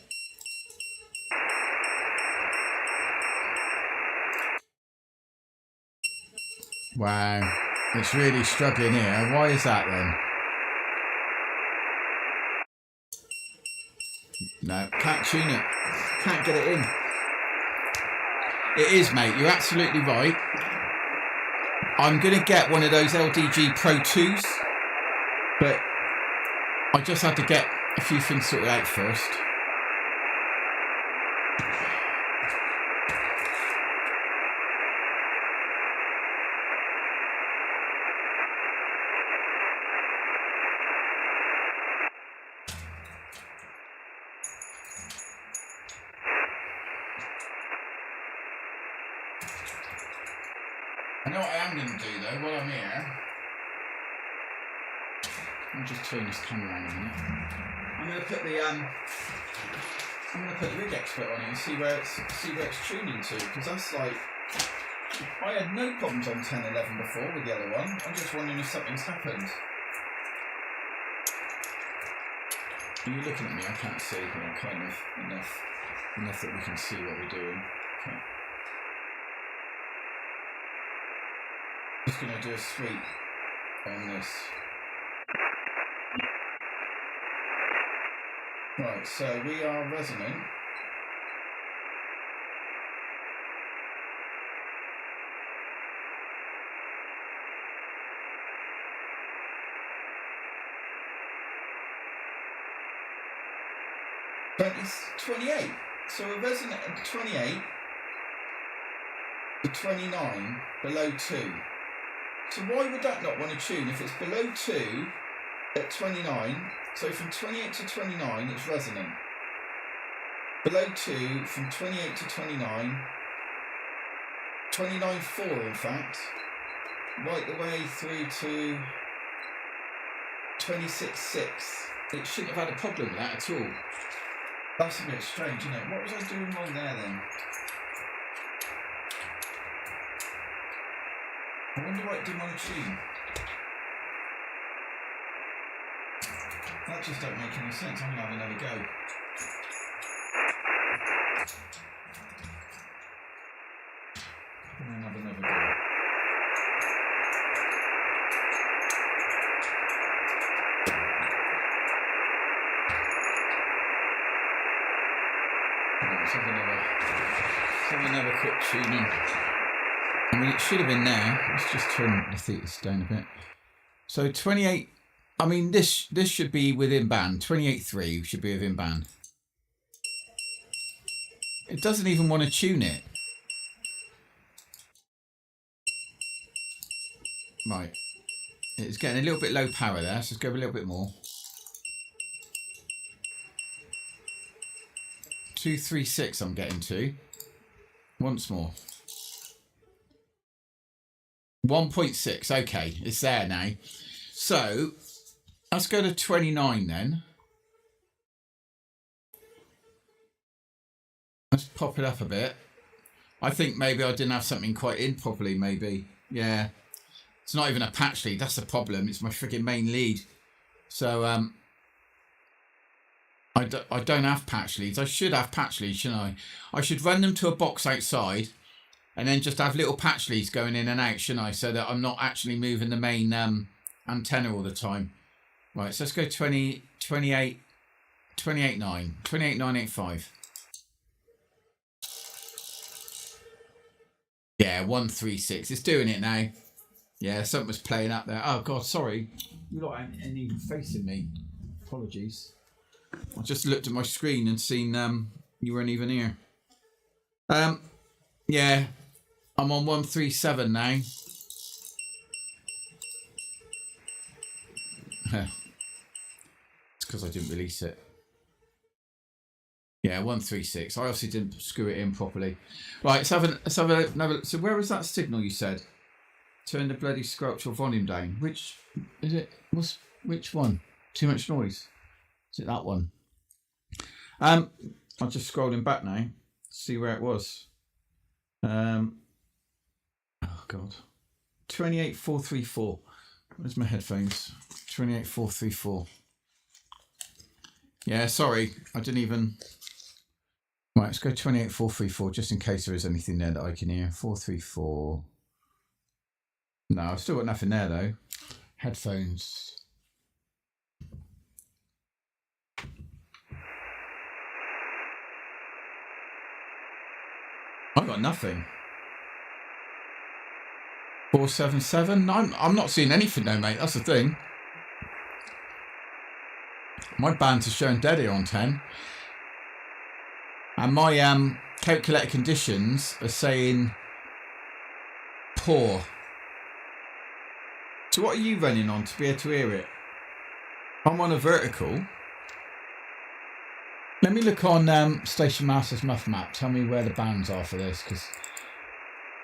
Wow. It's really struggling here. Why is that then? No, can't tune it. Can't get it in. It is, mate. You're absolutely right. I'm going to get one of those LDG Pro 2s. But I just had to get a few things sorted out first. I know what I am going to do though while I'm here. I'll just turn this camera on a minute. I'm going to put the rig expert on it and see where it's tuning to, because that's like, I had no problems on 1011 before with the other one. I'm just wondering if something's happened. Are you looking at me? I can't see, but I'm kind of enough that we can see what we're doing. Okay. Just going to do a sweep on this. Right, so we are resonant. It's 28. So we're resonant at 28 to 29 below 2. So why would that not want to tune if it's below 2 at 29? So from 28 to 29 it's resonant. Below 2 from 28 to 29, 29.4 in fact, right the way through to 26.6. It shouldn't have had a problem with that at all. That's a bit strange, isn't it? What was I doing wrong there then? I wonder why it didn't want to tune. That just don't make any sense. I'm going to have another go. I'm going to have another go. Let's have another quick tuning. I mean, it should have been there. Let's just turn the thetas down a bit. So 28. I mean, this should be within band. 28.3 should be within band. It doesn't even want to tune it. Right. It's getting a little bit low power there. So let's go a little bit more. 236 I'm getting to. Once more. 1.6. Okay, it's there now. So let's go to 29 then. Let's pop it up a bit. I think maybe I didn't have something quite in properly, maybe. Yeah. It's not even a patch lead. That's the problem. It's my freaking main lead. So I don't have patch leads. I should have patch leads, shouldn't I? I should run them to a box outside and then just have little patch leads going in and out, shouldn't I? So that I'm not actually moving the main antenna all the time. Right, so let's go 28.9, 28.985. Yeah, 136. It's doing it now. Yeah, something was playing up there. Oh, God, sorry. You lot ain't even facing me. Apologies. I just looked at my screen and seen you weren't even here. Yeah, I'm on 137 now. It's because I didn't release it. Yeah, 136. I obviously didn't screw it in properly. Right, let's have another. So where was that signal you said? Turn the bloody sculptural volume down. Which is it? Which one? Too much noise. Is it that one? I'm just scrolling back now. See where it was. Oh God. 28.434. Where's my headphones? 28434. Yeah, sorry, I didn't even. Right, let's go 28434 just in case there is anything there that I can hear. 434. No, I've still got nothing there though. Headphones. I've got nothing. 477. I'm not seeing anything though, mate. That's the thing. My bands are showing dead here on 10. And my calculator conditions are saying poor. So what are you running on to be able to hear it? I'm on a vertical. Let me look on Station Master's Muff Map. Tell me where the bands are for this, because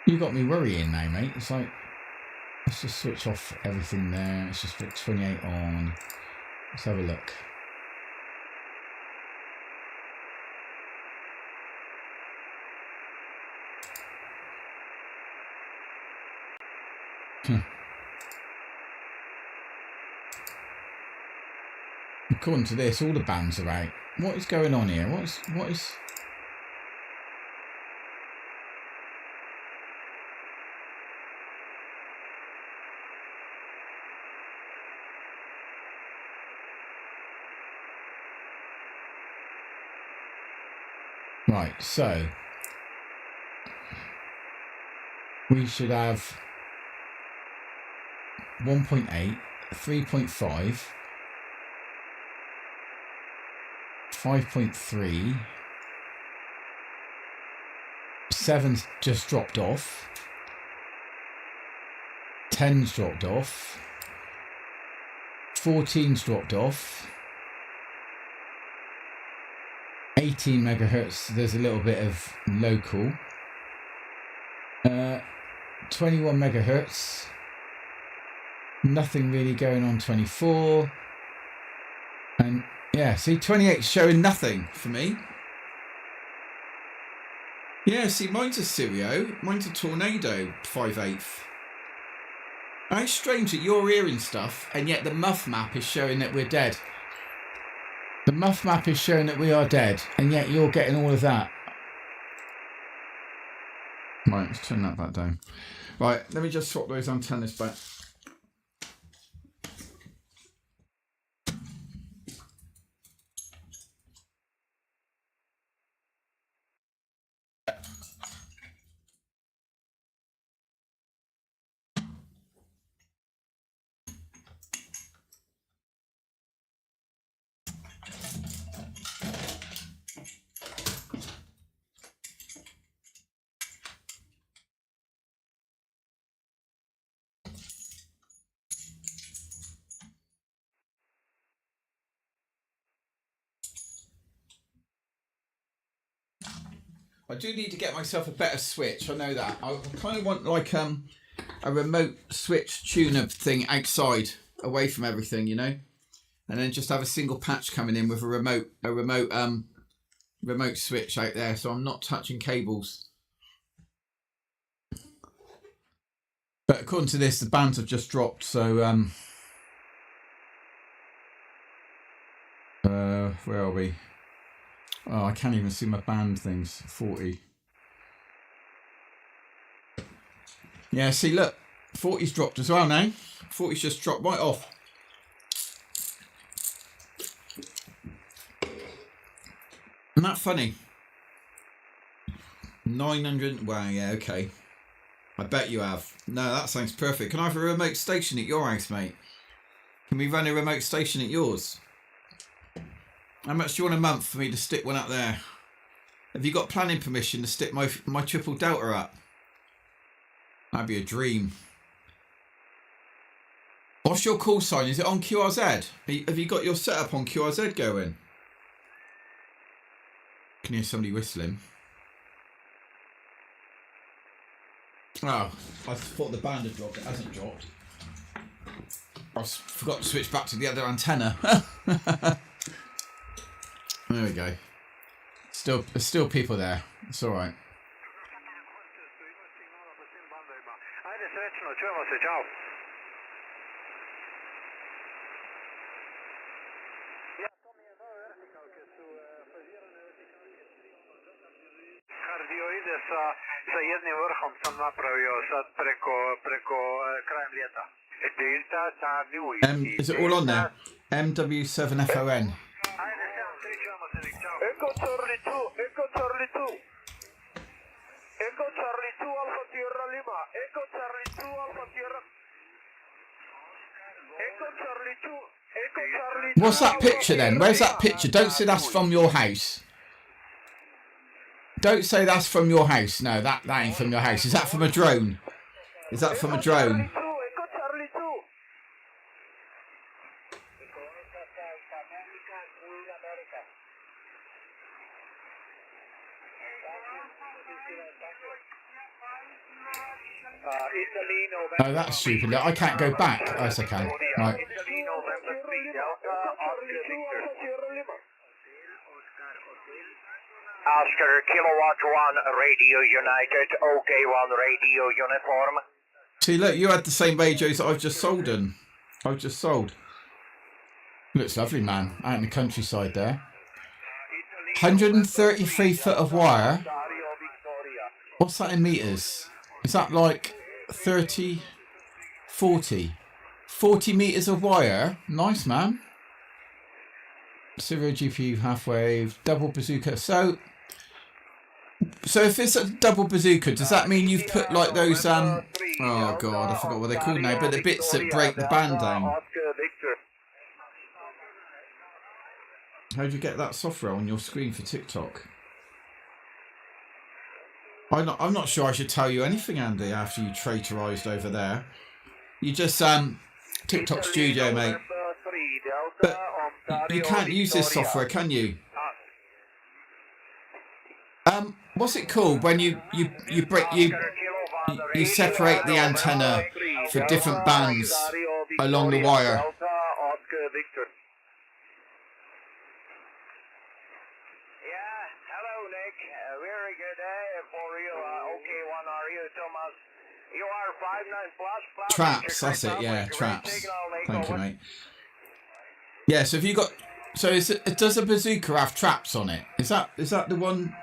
you got me worrying now, mate. It's like, let's just switch off everything there. Let's just put 28 on. Let's have a look. According to this, all the bands are out. What is going on here? What is? Right, so we should have 1.8, 3.5, 5.3, 7's just dropped off, 10's dropped off, 14's dropped off, 18 megahertz, there's a little bit of local, 21 megahertz, nothing really going on 24, and yeah, see, 28 showing nothing for me. Yeah, see, mine's a Sirio, mine's a Tornado 5/8. How strange that you're hearing stuff and yet the muff map is showing that we're dead. The muff map is showing that we are dead and yet you're getting all of that. Right, let's turn that back down. Right, let me just swap those antennas back. I do need to get myself a better switch. I know that. I kind of want like a remote switch tuner thing outside, away from everything, you know, and then just have a single patch coming in with a remote switch out there, so I'm not touching cables. But according to this, the bands have just dropped. So where are we? Oh, I can't even see my band things. 40. Yeah, see, look. 40's dropped as well now. 40's just dropped right off. Isn't that funny? 900. Wow, yeah, okay. I bet you have. No, that sounds perfect. Can I have a remote station at your house, mate? Can we run a remote station at yours? How much do you want a month for me to stick one up there? Have you got planning permission to stick my triple delta up? That'd be a dream. What's your call sign? Is it on QRZ? Have you got your setup on QRZ going? Can you hear somebody whistling? Oh, I thought the band had dropped. It hasn't dropped. I forgot to switch back to the other antenna. There we go. There's still people there. It's all right. ide sa jednim vrhom sam napravio sad preko krajem ljeta. Delta Charlie Whiskey. Is it all on there? M8WLO. Ajde, 7-3, čujemo se, Nik, čao. Echo Charlie 2, Echo Charlie 2. Echo Charlie 2, Alpha Sierra Lima. Echo Charlie 2, Alpha Sierra. Echo Charlie 2, Echo Charlie 2. What's that picture then? Where's that picture? Don't say that's from your house. Don't say that's from your house. No, that ain't from your house. Is that from a drone? Is that from a drone? Oh, that's stupid. Look, I can't go back. Yes, I can. Right. Oscar, Kilowatt 1, Radio United, OK1, Radio Uniform. See, look, you had the same radios that I've just sold in. I've just sold. Looks lovely, man. Out in the countryside there. 133 foot of wire. What's that in meters? Is that like 30, 40? 40 meters of wire. Nice, man. Zero GPU, half wave, double bazooka. So if it's a double bazooka, does that mean you've put like those oh god, I forgot what they're called now, but the bits that break the band down? How do you get that software on your screen for TikTok? I'm not sure I should tell you anything, Andy, after you traitorised over there. You just TikTok Studio, mate. But you can't use this software, can you? What's it called when you separate the antenna for different bands along the wire? Traps, that's it, yeah, traps. Thank you, mate. Yeah, so have you got? So does a bazooka have traps on it? Is that the one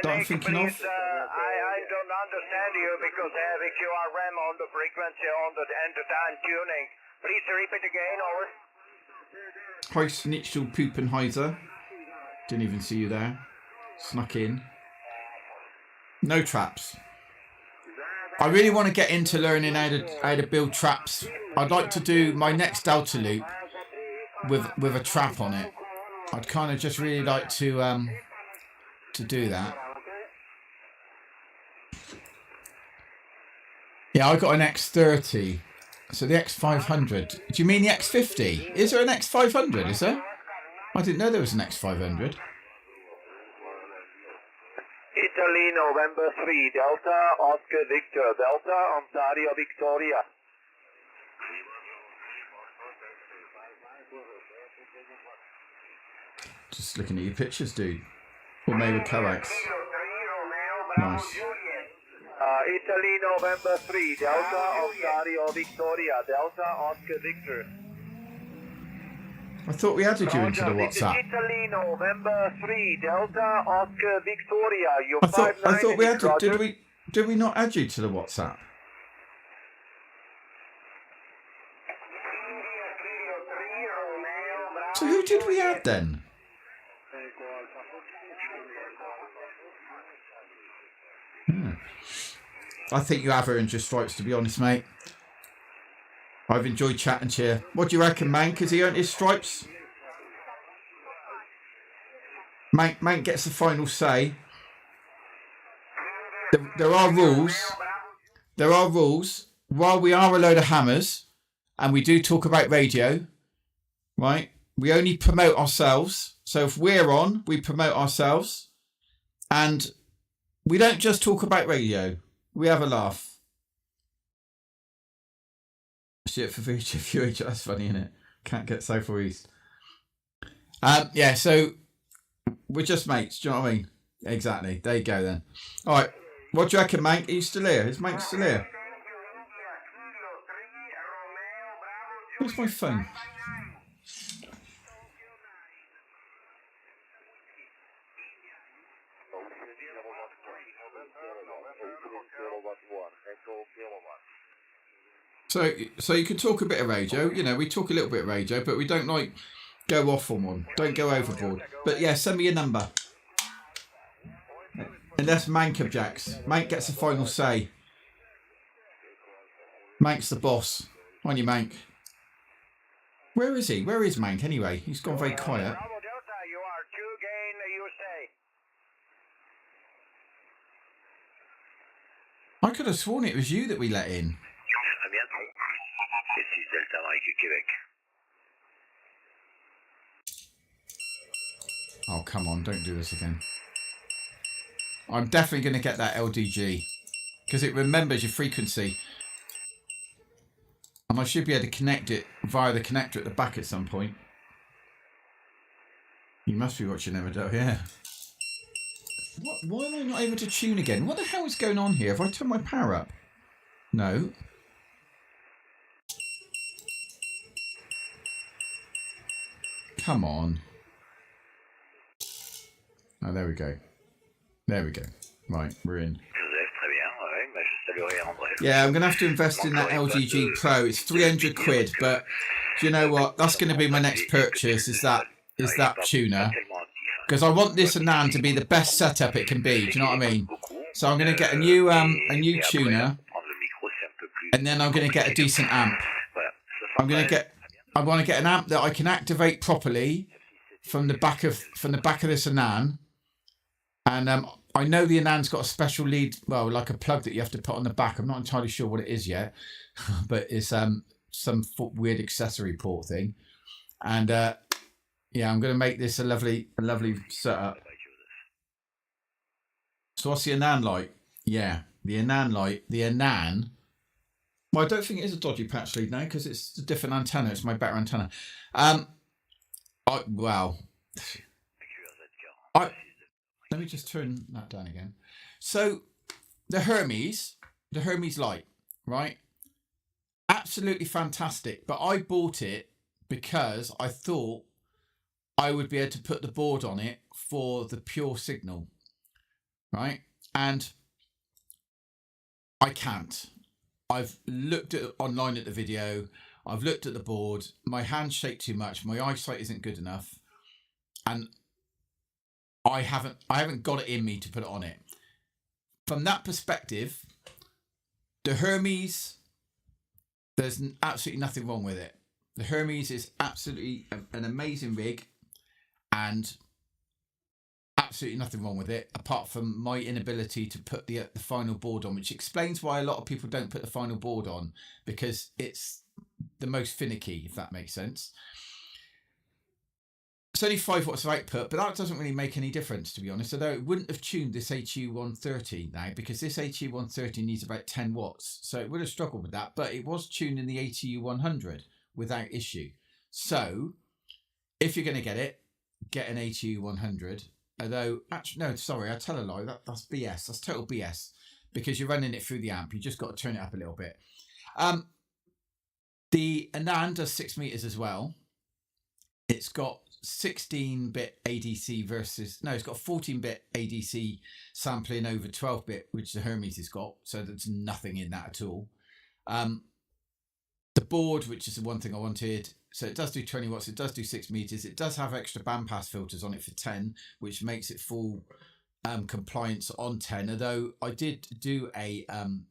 that I'm thinking of? I don't understand you because I have a QRM on the frequency on the end of time tuning. Please repeat again, over. Hi, Schnitzel Poopenheiser. Didn't even see you there. Snuck in. No traps. I really want to get into learning how to build traps. I'd like to do my next Delta loop with a trap on it. I'd kind of just really like to do that. Yeah, I got an X30. So the X500. Do you mean the X50? Is there an X500? Is there? I didn't know there was an X500. Italy, November 3, Delta, Oscar Victor, Delta, Ontario, Victoria. Just looking at your pictures, dude. All made with coax. Nice. Italy, November 3, Delta, Ontario, Victoria, Delta, Oscar Victor. I thought we added you into the WhatsApp. Italy, November 3, Delta, Oscar Victoria. I thought we added. Did we not add you to the WhatsApp? So who did we add then? I think you have earned just stripes, to be honest, mate. I've enjoyed chatting to you. What do you reckon, Mank? Has he earned his stripes? Mank gets the final say. There are rules. There are rules. While we are a load of hammers, and we do talk about radio, right? We only promote ourselves. So if we're on, we promote ourselves. And we don't just talk about radio. We have a laugh. Shit for future. That's funny, isn't it? Can't get south or east. Yeah, so we're just mates. Do you know what I mean? Exactly. There you go then. All right. What do you reckon, Mank? Are you still here? Is Mank still here? Where's my phone? So you can talk a bit of radio. You know, we talk a little bit of radio, but we don't like go off on one. Don't go overboard. But yeah, send me your number. Unless Mank objects. Mank gets the final say. Mank's the boss. On you, Mank. Where is he? Where is Mank anyway? He's gone very quiet. I could have sworn it was you that we let in. Oh, come on. Don't do this again. I'm definitely going to get that LDG because it remembers your frequency. And I should be able to connect it via the connector at the back at some point. You must be watching M8WLO, yeah. Why am I not able to tune again? What the hell is going on here? Have I turned my power up? No. Come on. Oh, there we go. There we go. Right, we're in. Yeah, I'm going to have to invest in that LGG Pro. It's 300 quid, but do you know what? That's going to be my next purchase, is that tuner. Because I want this Anan to be the best setup it can be. Do you know what I mean? So I'm going to get a new tuner, and then I'm going to get a decent amp. I want to get an amp that I can activate properly from the back of this Anan. And I know the Anan's got a special lead, well, like a plug that you have to put on the back. I'm not entirely sure what it is yet, but it's some weird accessory port thing. And yeah, I'm going to make this a lovely setup. So what's the Anan like? Yeah, the Anan like. The Anan. Well, I don't think it is a dodgy patch lead now because it's a different antenna. It's my better antenna. Let me just turn that down again. So the Hermes Lite, right? Absolutely fantastic. But I bought it because I thought I would be able to put the board on it for the pure signal, right? And I can't. I've looked online at the video. I've looked at the board. My hands shake too much. My eyesight isn't good enough. And I haven't got it in me to put it on it. From that perspective, the Hermes, there's absolutely nothing wrong with it. The Hermes is absolutely an amazing rig and absolutely nothing wrong with it, apart from my inability to put the final board on, which explains why a lot of people don't put the final board on, because it's the most finicky, if that makes sense. It's only 5 watts of output, but that doesn't really make any difference, to be honest. Although it wouldn't have tuned this HU130 now, because this HU130 needs about 10 watts. So it would have struggled with that, but it was tuned in the ATU100 without issue. So if you're going to get it, get an ATU100. Although, actually, no, sorry, I tell a lie. That's BS. That's total BS, because you're running it through the amp. You just got to turn it up a little bit. The Anan does 6 meters as well. It's got 16-bit ADC it's got 14-bit ADC sampling over 12-bit, which the Hermes has got. So there's nothing in that at all. The board, which is the one thing I wanted. So it does do 20 watts. It does do 6 meters. It does have extra bandpass filters on it for 10, which makes it full compliance on 10. Although I did do a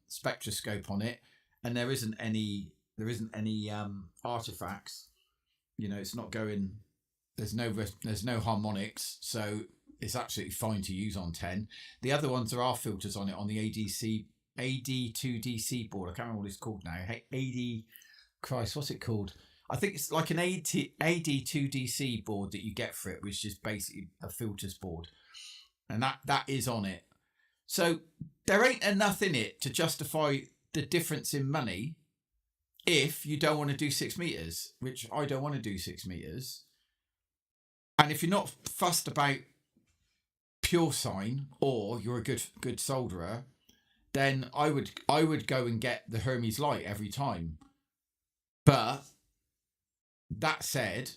spectroscope on it, and there isn't any artifacts. You know, it's not going. There's no harmonics, so it's absolutely fine to use on 10. The other ones, there are filters on it on the AD2DC board. I can't remember what it's called now. Hey, Christ, what's it called? I think it's like an AD2DC board that you get for it, which is basically a filters board, and that is on it. So there ain't enough in it to justify the difference in money if you don't want to do 6 meters, which I don't want to do 6 meters. And if you're not fussed about pure sine, or you're a good solderer, then I would go and get the Hermes Lite every time. But that said,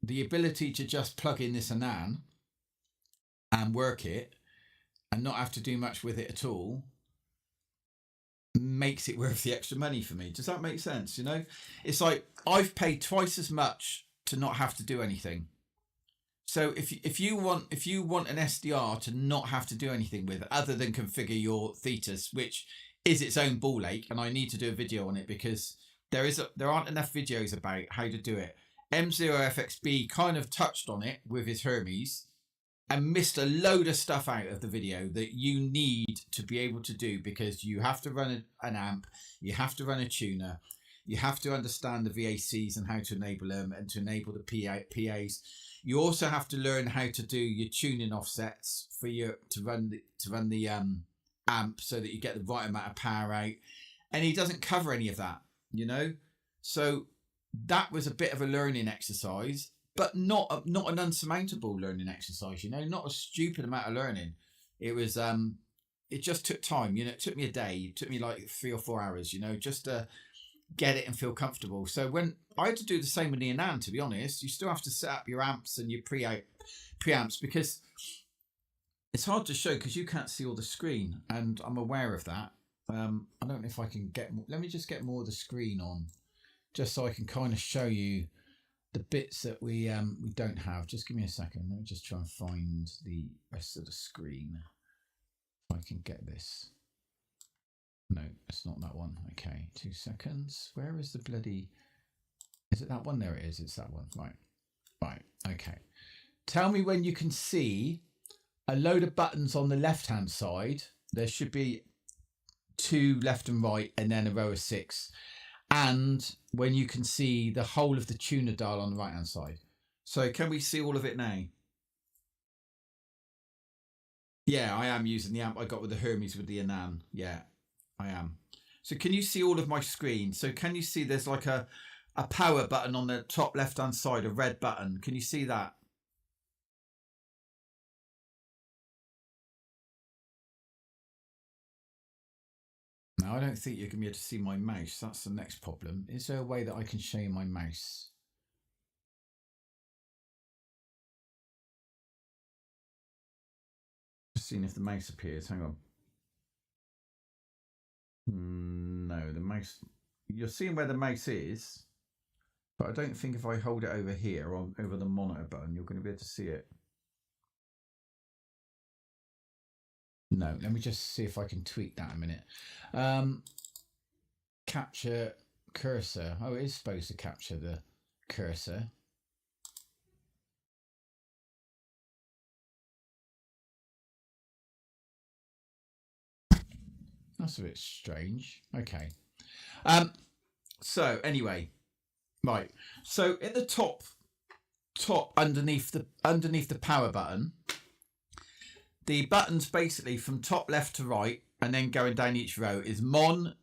the ability to just plug in this Anan and work it and not have to do much with it at all makes it worth the extra money for me. Does that make sense? You know, it's like I've paid twice as much to not have to do anything. So if you want an SDR to not have to do anything with other than configure your thetas, which is its own ball ache, and I need to do a video on it because there aren't enough videos about how to do it. M0FXB kind of touched on it with his Hermes and missed a load of stuff out of the video that you need to be able to do, because you have to run an amp, you have to run a tuner, you have to understand the VACs and how to enable them and to enable the PAs. You also have to learn how to do your tuning offsets for to run the amp so that you get the right amount of power out. And he doesn't cover any of that, you know. So that was a bit of a learning exercise, but not an unsurmountable learning exercise, you know, not a stupid amount of learning. It was it just took time, you know. It took me a day, it took me like 3 or 4 hours, you know, just to get it and feel comfortable. So when I had to do the same with the Anan, to be honest, you still have to set up your amps and your preamps, because it's hard to show because you can't see all the screen, and I'm aware of that. I don't know if I can get, let me just get more of the screen on, just so I can kind of show you the bits that we don't have. Just give me a second. Let me just try and find the rest of the screen. If I can get this. No, it's not that one. Okay, 2 seconds. Where is the bloody... Is it that one? There it is. It's that one. Right. Okay. Tell me when you can see a load of buttons on the left-hand side. There should be 2 left and right, and then a row of 6. And when you can see the whole of the tuner dial on the right-hand side. So can we see all of it now? Yeah, I am using the amp I got with the Hermes with the Anan. Yeah, I am. So can you see all of my screen? So can you see there's like a power button on the top left-hand side, a red button. Can you see that? Now, I don't think you're going to be able to see my mouse. That's the next problem. Is there a way that I can show you my mouse? Just seeing if the mouse appears. Hang on. No, the mouse... You're seeing where the mouse is, but I don't think if I hold it over here or over the monitor button, you're going to be able to see it. No, let me just see if I can tweak that a minute. Capture cursor. Oh, it is supposed to capture the cursor. That's a bit strange. Okay. So anyway, right. So in the top underneath the power button, the buttons basically from top left to right and then going down each row is Mon,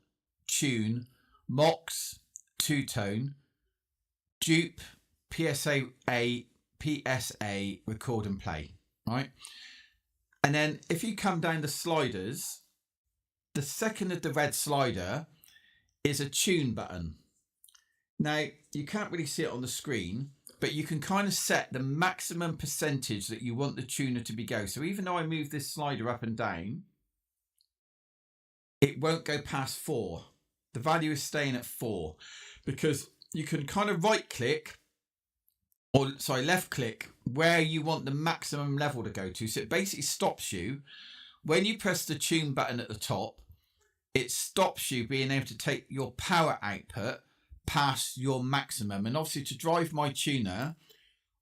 Tune, Mox, Two Tone, Dupe, PSA, Record and Play, right? And then if you come down the sliders, the second of the red slider is a tune button. Now, you can't really see it on the screen, but you can kind of set the maximum percentage that you want the tuner to be go. So even though I move this slider up and down, it won't go past 4. The value is staying at 4 because you can kind of right click, or sorry, left click where you want the maximum level to go to. So it basically stops you when you press the tune button at the top. It stops you being able to take your power output past your maximum. And obviously to drive my tuner,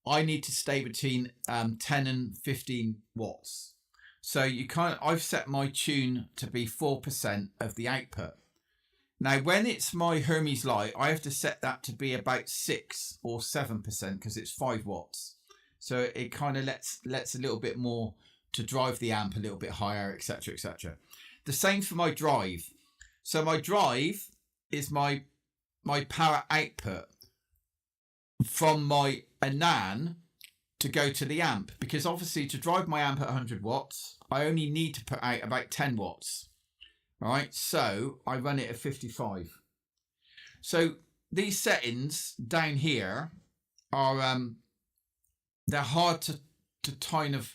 I need to stay between 10 and 15 watts. So I've set my tune to be 4% of the output. Now, when it's my Hermes Light, I have to set that to be about 6 or 7% because it's 5 watts. So it kind of lets a little bit more to drive the amp a little bit higher, etc., etc. The same for my drive. So my drive is my power output from my Anan to go to the amp, because obviously to drive my amp at 100 watts, I only need to put out about 10 watts. All right, so I run it at 55. So these settings down here are they're hard to kind of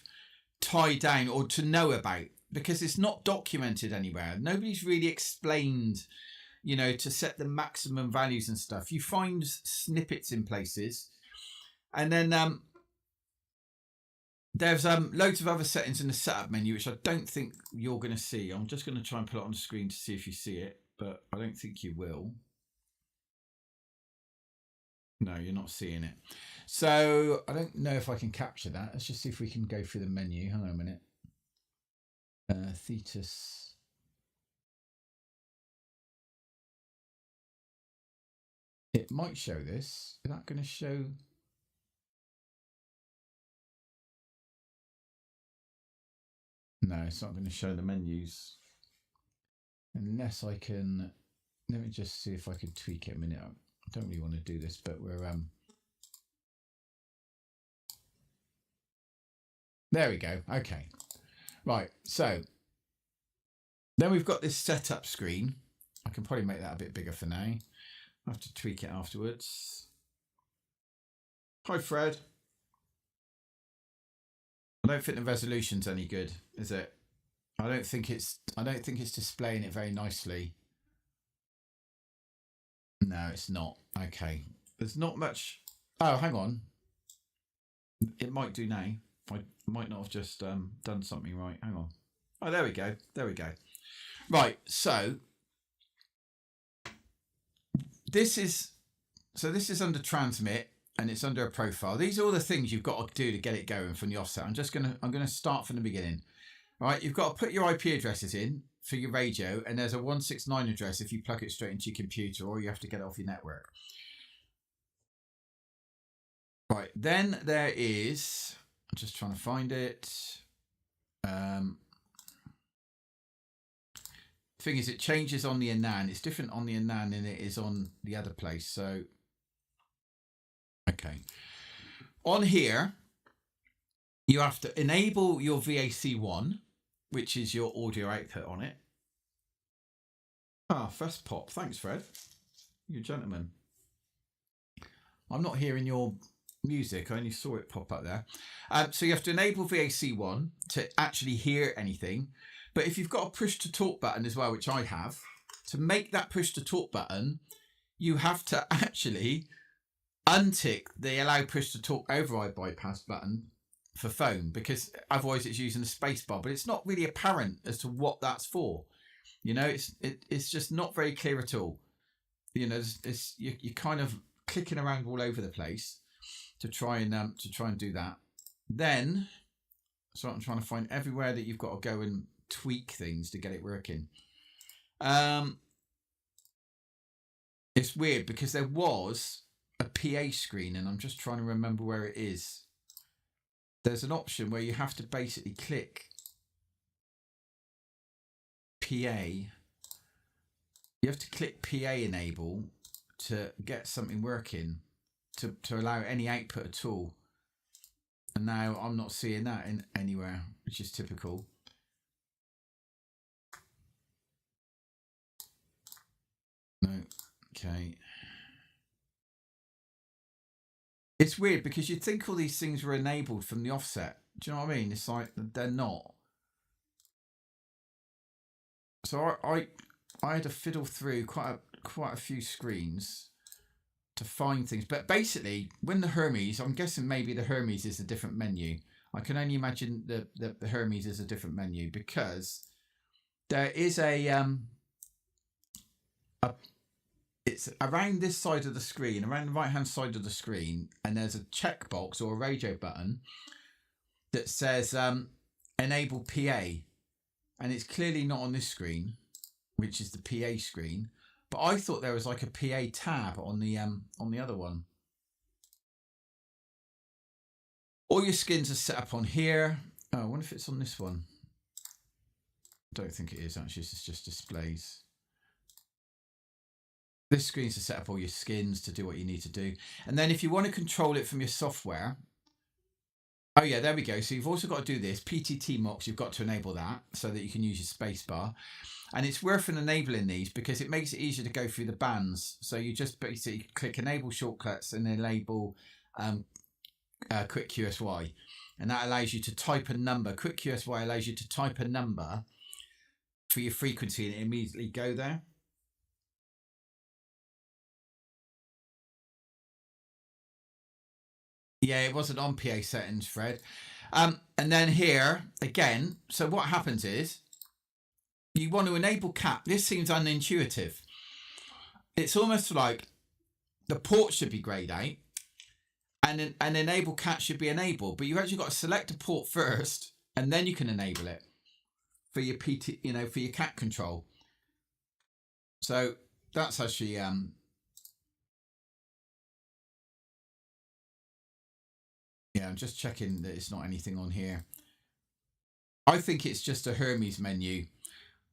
tie down or to know about. because it's not documented anywhere. Nobody's really explained, you know, to set the maximum values and stuff. You find snippets in places, and then there's loads of other settings in the setup menu, which I don't think you're going to see. I'm just going to try and put it on the screen to see if you see it, but I don't think you will. No, you're not seeing it. So I don't know if I can capture that. Let's just see if we can go through the menu. Hang on a minute. Thetis. It might show this. Is that going to show? No, it's not going to show the menus. Unless I can... Let me just see if I can tweak it a minute. I don't really want to do this, but we're... There we go. Okay. Right, so... Then we've got this setup screen. I can probably make that a bit bigger for now. I'll have to tweak it afterwards. Hi, Fred. I don't think the resolution's any good, is it? I don't think it's displaying it very nicely. No, it's not. Okay. There's not much. Oh, hang on. It might do now. I might not have just done something right. Hang on. Oh, there we go. There we go. Right. So this is under transmit, and it's under a profile. These are all the things you've got to do to get it going from the offset. I'm going to start from the beginning. Right, you've got to put your IP addresses in for your radio, and there's a 169 address if you plug it straight into your computer, or you have to get it off your network. Right, then there is, I'm just trying to find it. Thing is, it changes on the Anan. It's different on the Anan than it is on the other place. So, okay. On here, you have to enable your VAC1, which is your audio output on it. Ah, first pop. Thanks, Fred. You're a gentleman. I'm not hearing your music. I only saw it pop up there. So you have to enable VAC1 to actually hear anything. But if you've got a push to talk button as well, which I have, to make that push to talk button, you have to actually untick the allow push to talk override bypass button for phone, because otherwise it's using the space bar, but it's not really apparent as to what that's for. You know, it's just not very clear at all. You know, you're kind of clicking around all over the place to try and do that. Then, so I'm trying to find everywhere that you've got to go and tweak things to get it working. It's weird because there was a PA screen, and I'm just trying to remember where it is. There's an option where you have to basically click PA. You have to click PA enable to get something working, to allow any output at all. And now I'm not seeing that in anywhere, which is typical. No, okay. It's weird because you'd think all these things were enabled from the offset. Do you know what I mean? It's like they're not. So I had to fiddle through quite a few screens to find things. But basically, when the Hermes, I'm guessing maybe the Hermes is a different menu. I can only imagine the Hermes is a different menu, because there is it's around this side of the screen, around the right hand side of the screen, and there's a checkbox or a radio button that says enable PA, and it's clearly not on this screen, which is the PA screen, but I thought there was like a PA tab on the other one. All your skins are set up on here. Oh, I wonder if it's on this one. I don't think it is actually, it's just displays. This screen's to set up all your skins to do what you need to do. And then if you want to control it from your software, oh yeah, there we go. So you've also got to do this. PTT mux, you've got to enable that so that you can use your space bar. And it's worth enabling these because it makes it easier to go through the bands. So you just basically click enable shortcuts and enable quick QSY. and that allows you to type a number. Quick QSY allows you to type a number for your frequency and it immediately go there. Yeah, it wasn't on PA settings, Fred. And then here again, so what happens is you want to enable cap. This seems unintuitive. It's almost like the port should be grayed out and an enable cat should be enabled, but you actually got to select a port first and then you can enable it for your PT, you know, for your cat control. So that's actually yeah, I'm just checking that it's not anything on here. I think it's just a Hermes menu.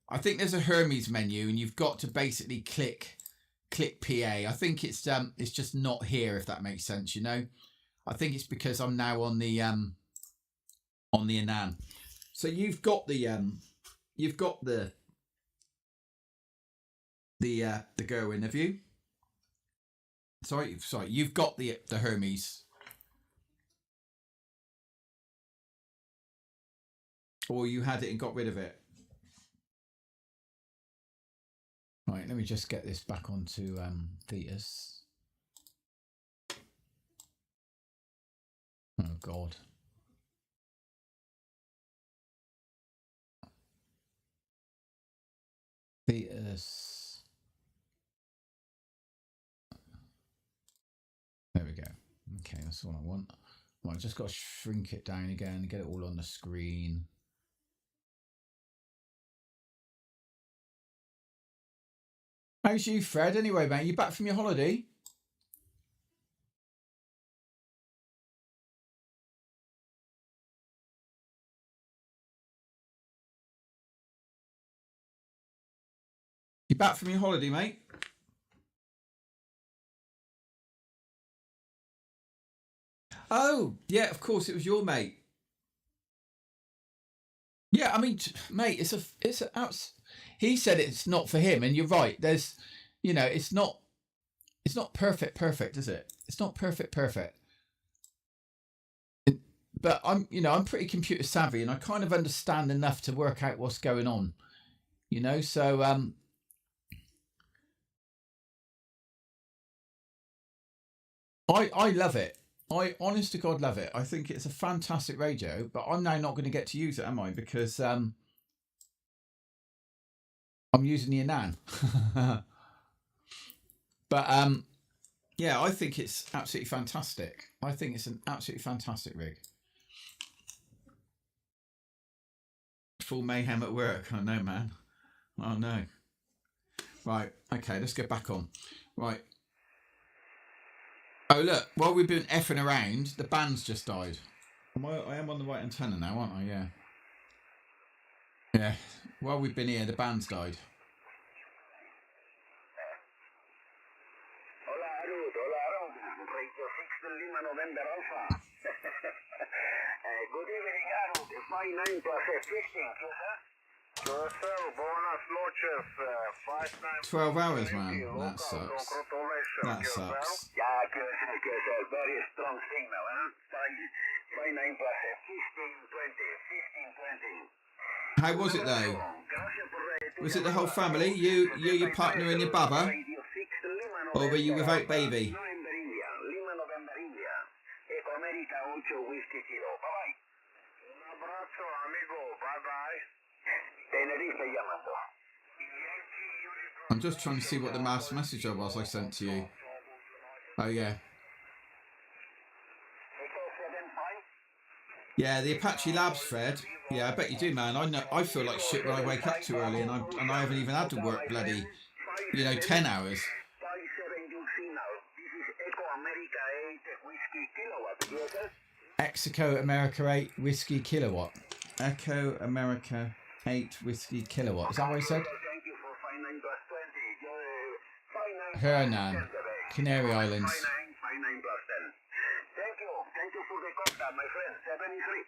I think there's a Hermes menu and you've got to basically click PA. I think it's just not here, if that makes sense, you know. I think it's because I'm now on the Anan. So you've got the Gerwin, have you? Sorry, you've got the Hermes. Or you had it and got rid of it. Right, let me just get this back onto Thetis. Oh God. Thetis. There we go. Okay, that's all I want. Well, I just got to shrink it down again and get it all on the screen. How's you, Fred? Anyway, mate, you back from your holiday? You back from your holiday, mate? Oh, yeah, of course, it was your mate. Yeah, I mean, mate, he said it's not for him, and you're right. There's, you know, it's not perfect, is it? It's not perfect. But I'm pretty computer savvy, and I kind of understand enough to work out what's going on, you know. So, I love it. I honest to God love it. I think it's a fantastic radio, but I'm now not going to get to use it, am I? Because I'm using the Anan. But yeah, I think it's absolutely fantastic. I think it's an absolutely fantastic rig. Full mayhem at work. I know, man. Oh no. Right. Okay. Let's get back on. Right. Oh look. While we've been effing around, the band's just died. I am on the right antenna now, aren't I? Yeah. Yeah. While we've been here, the band's died. Good evening, Arud. 59 plus 15, QSL, buenas noches, 59. 12 hours, man. That sucks. That sucks. Yeah, QSL, very strong signal, huh? 59 plus 15, 20, 15, 20. How was it though? Was it the whole family? You, your partner and your baba? Or were you without baby? I'm just trying to see what the mass message was I sent to you. Oh yeah. Yeah, the Apache Labs, Fred. Yeah, I bet you do, man. I know. I feel like shit when I wake up too early, and I haven't even had to work bloody, 10 hours. Echo America 8 Whiskey Kilowatt. Echo America 8 Whiskey Kilowatt. Is that what I said? Hernan, Canary Islands. Thank you for the contact, my friend. 73.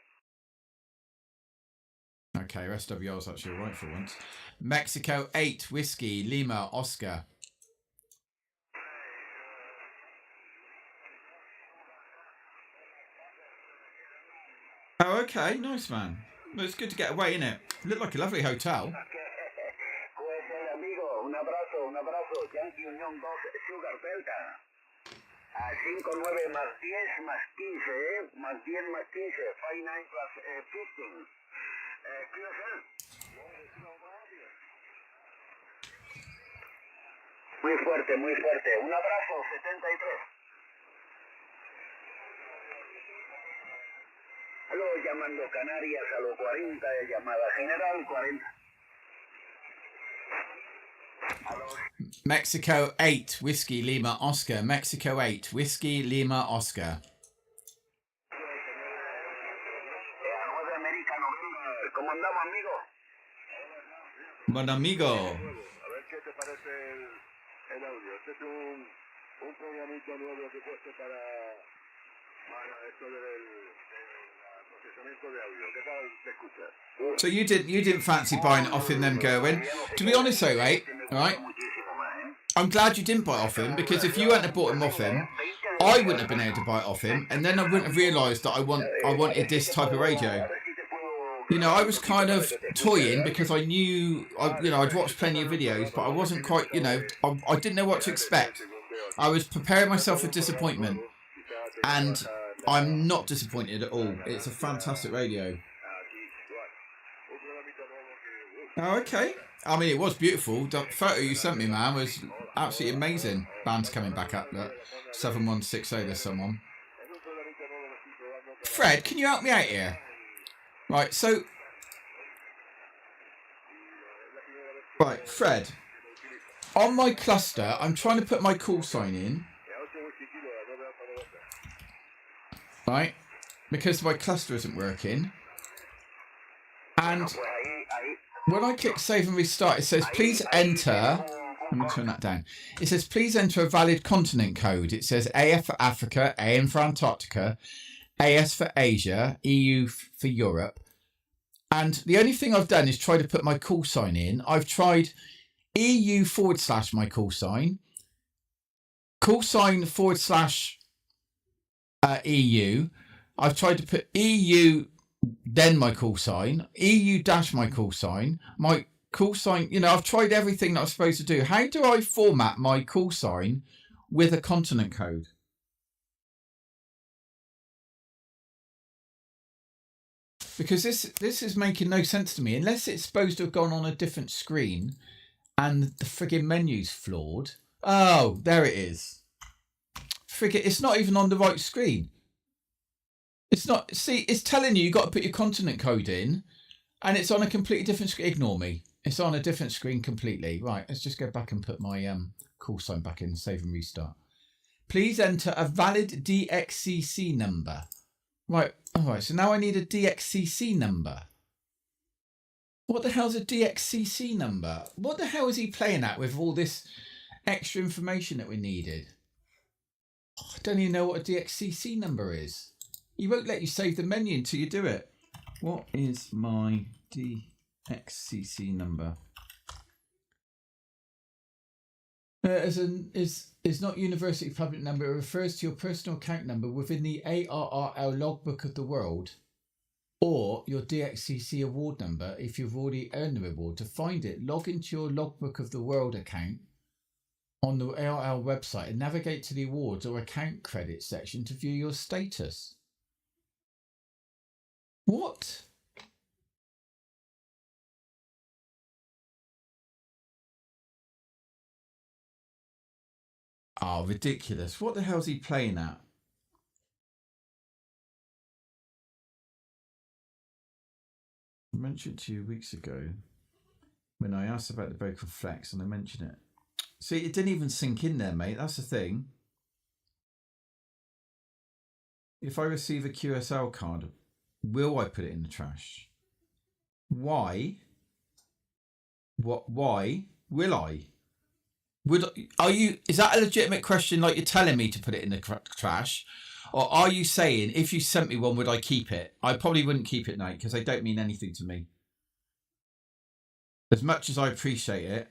Okay, SWR is actually right for once. Mexico 8 Whiskey Lima Oscar. Oh, okay. Nice, man. Well, it's good to get away, innit? Looked like a lovely hotel. Un abrazo, Yankee Unión 2, Sugar Delta. A 59 más 10 más 15, más 10 más 15, 59 plus 15. QSL. Muy fuerte, muy fuerte. Un abrazo, 73. Aló, llamando Canarias a los 40 de llamada general, 40. Mexico 8, Whiskey Lima Oscar. Mexico 8, Whiskey Lima Oscar. ¿Cómo andamos, amigo? Bon amigo. A ver qué te parece el audio. Este es un programito nuevo que he puesto para esto del procesamiento de audio. ¿Qué tal te escuchas? So you didn't fancy buying it off him, then going. To be honest though, mate, right? I'm glad you didn't buy it off him, because if you hadn't have bought him off him, I wouldn't have been able to buy it off him, and then I wouldn't have realised that I wanted this type of radio. You know, I was kind of toying because I knew, I'd watched plenty of videos, but I wasn't quite, I didn't know what to expect. I was preparing myself for disappointment, and I'm not disappointed at all. It's a fantastic radio. Oh, okay. I mean, it was beautiful. The photo you sent me, man, was absolutely amazing. Band's coming back up. Look, 7160, there's someone. Fred, can you help me out here? Right, so... Right, Fred. On my cluster, I'm trying to put my call sign in. Right? Because my cluster isn't working. And when I click save and restart, it says, please enter... Let me turn that down. It says, please enter a valid continent code. It says AF for Africa, AM for Antarctica, AS for Asia, EU for Europe. And the only thing I've done is try to put my call sign in. I've tried EU / my call sign / EU. I've tried to put EU, then my call sign, EU - my call sign, my call sign. I've tried everything that I'm supposed to do. How do I format my call sign with a continent code? Because this is making no sense to me, unless it's supposed to have gone on a different screen and the frigging menu's flawed. Oh, there it is. Frigate, it's not even on the right screen. It's not. See, it's telling you got to put your continent code in, and it's on a completely different screen. Ignore me. It's on a different screen completely. Right, let's just go back and put my call sign back in, save and restart. Please enter a valid DXCC number. Right, all right, so now I need a DXCC number. What the hell's a DXCC number? What the hell is he playing at with all this extra information that we needed? Oh, I don't even know what a DXCC number is. He won't let you save the menu until you do it. What is my DXCC number? Is not university public number. It refers to your personal account number within the ARRL logbook of the world, or your DXCC award number if you've already earned the reward. To find it, log into your logbook of the world account on the ARRL website and navigate to the awards or account credit section to view your status. What? Oh, ridiculous. What the hell's he playing at? I mentioned to you weeks ago when I asked about the vocal flex and I mentioned it. See, it didn't even sink in there, mate. That's the thing. If I receive a QSL card, will I put it in the trash? Why? Why will I? Is that a legitimate question, like you're telling me to put it in the trash? Or are you saying, if you sent me one, would I keep it? I probably wouldn't keep it, Nate, because they don't mean anything to me. As much as I appreciate it.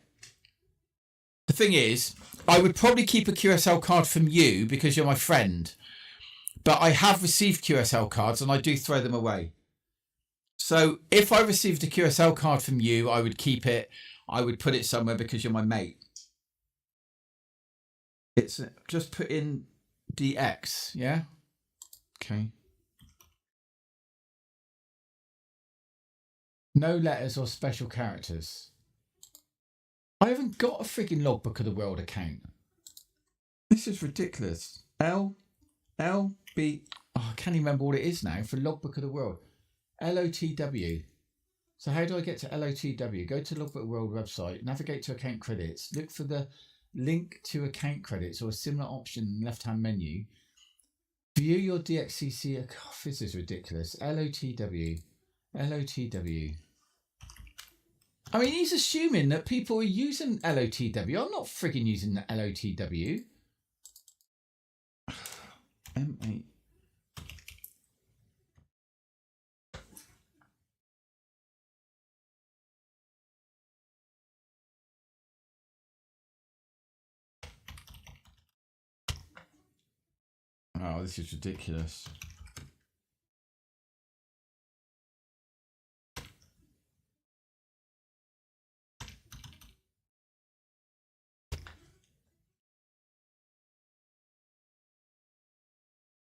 The thing is, I would probably keep a QSL card from you because you're my friend. But I have received QSL cards and I do throw them away. So if I received a QSL card from you, I would keep it. I would put it somewhere because you're my mate. It's just put in DX, yeah? Okay. No letters or special characters. I haven't got a frigging Logbook of the World account. This is ridiculous. B. Oh, I can't even remember what it is now for Logbook of the World. LOTW. So how do I get to LOTW? Go to Logbook of the World website, navigate to account credits, look for the link to account credits or a similar option in the left-hand menu. View your DXCC. Oh, this is ridiculous. LOTW. I mean, he's assuming that people are using LOTW. I'm not frigging using the LOTW. M8. Oh, this is ridiculous.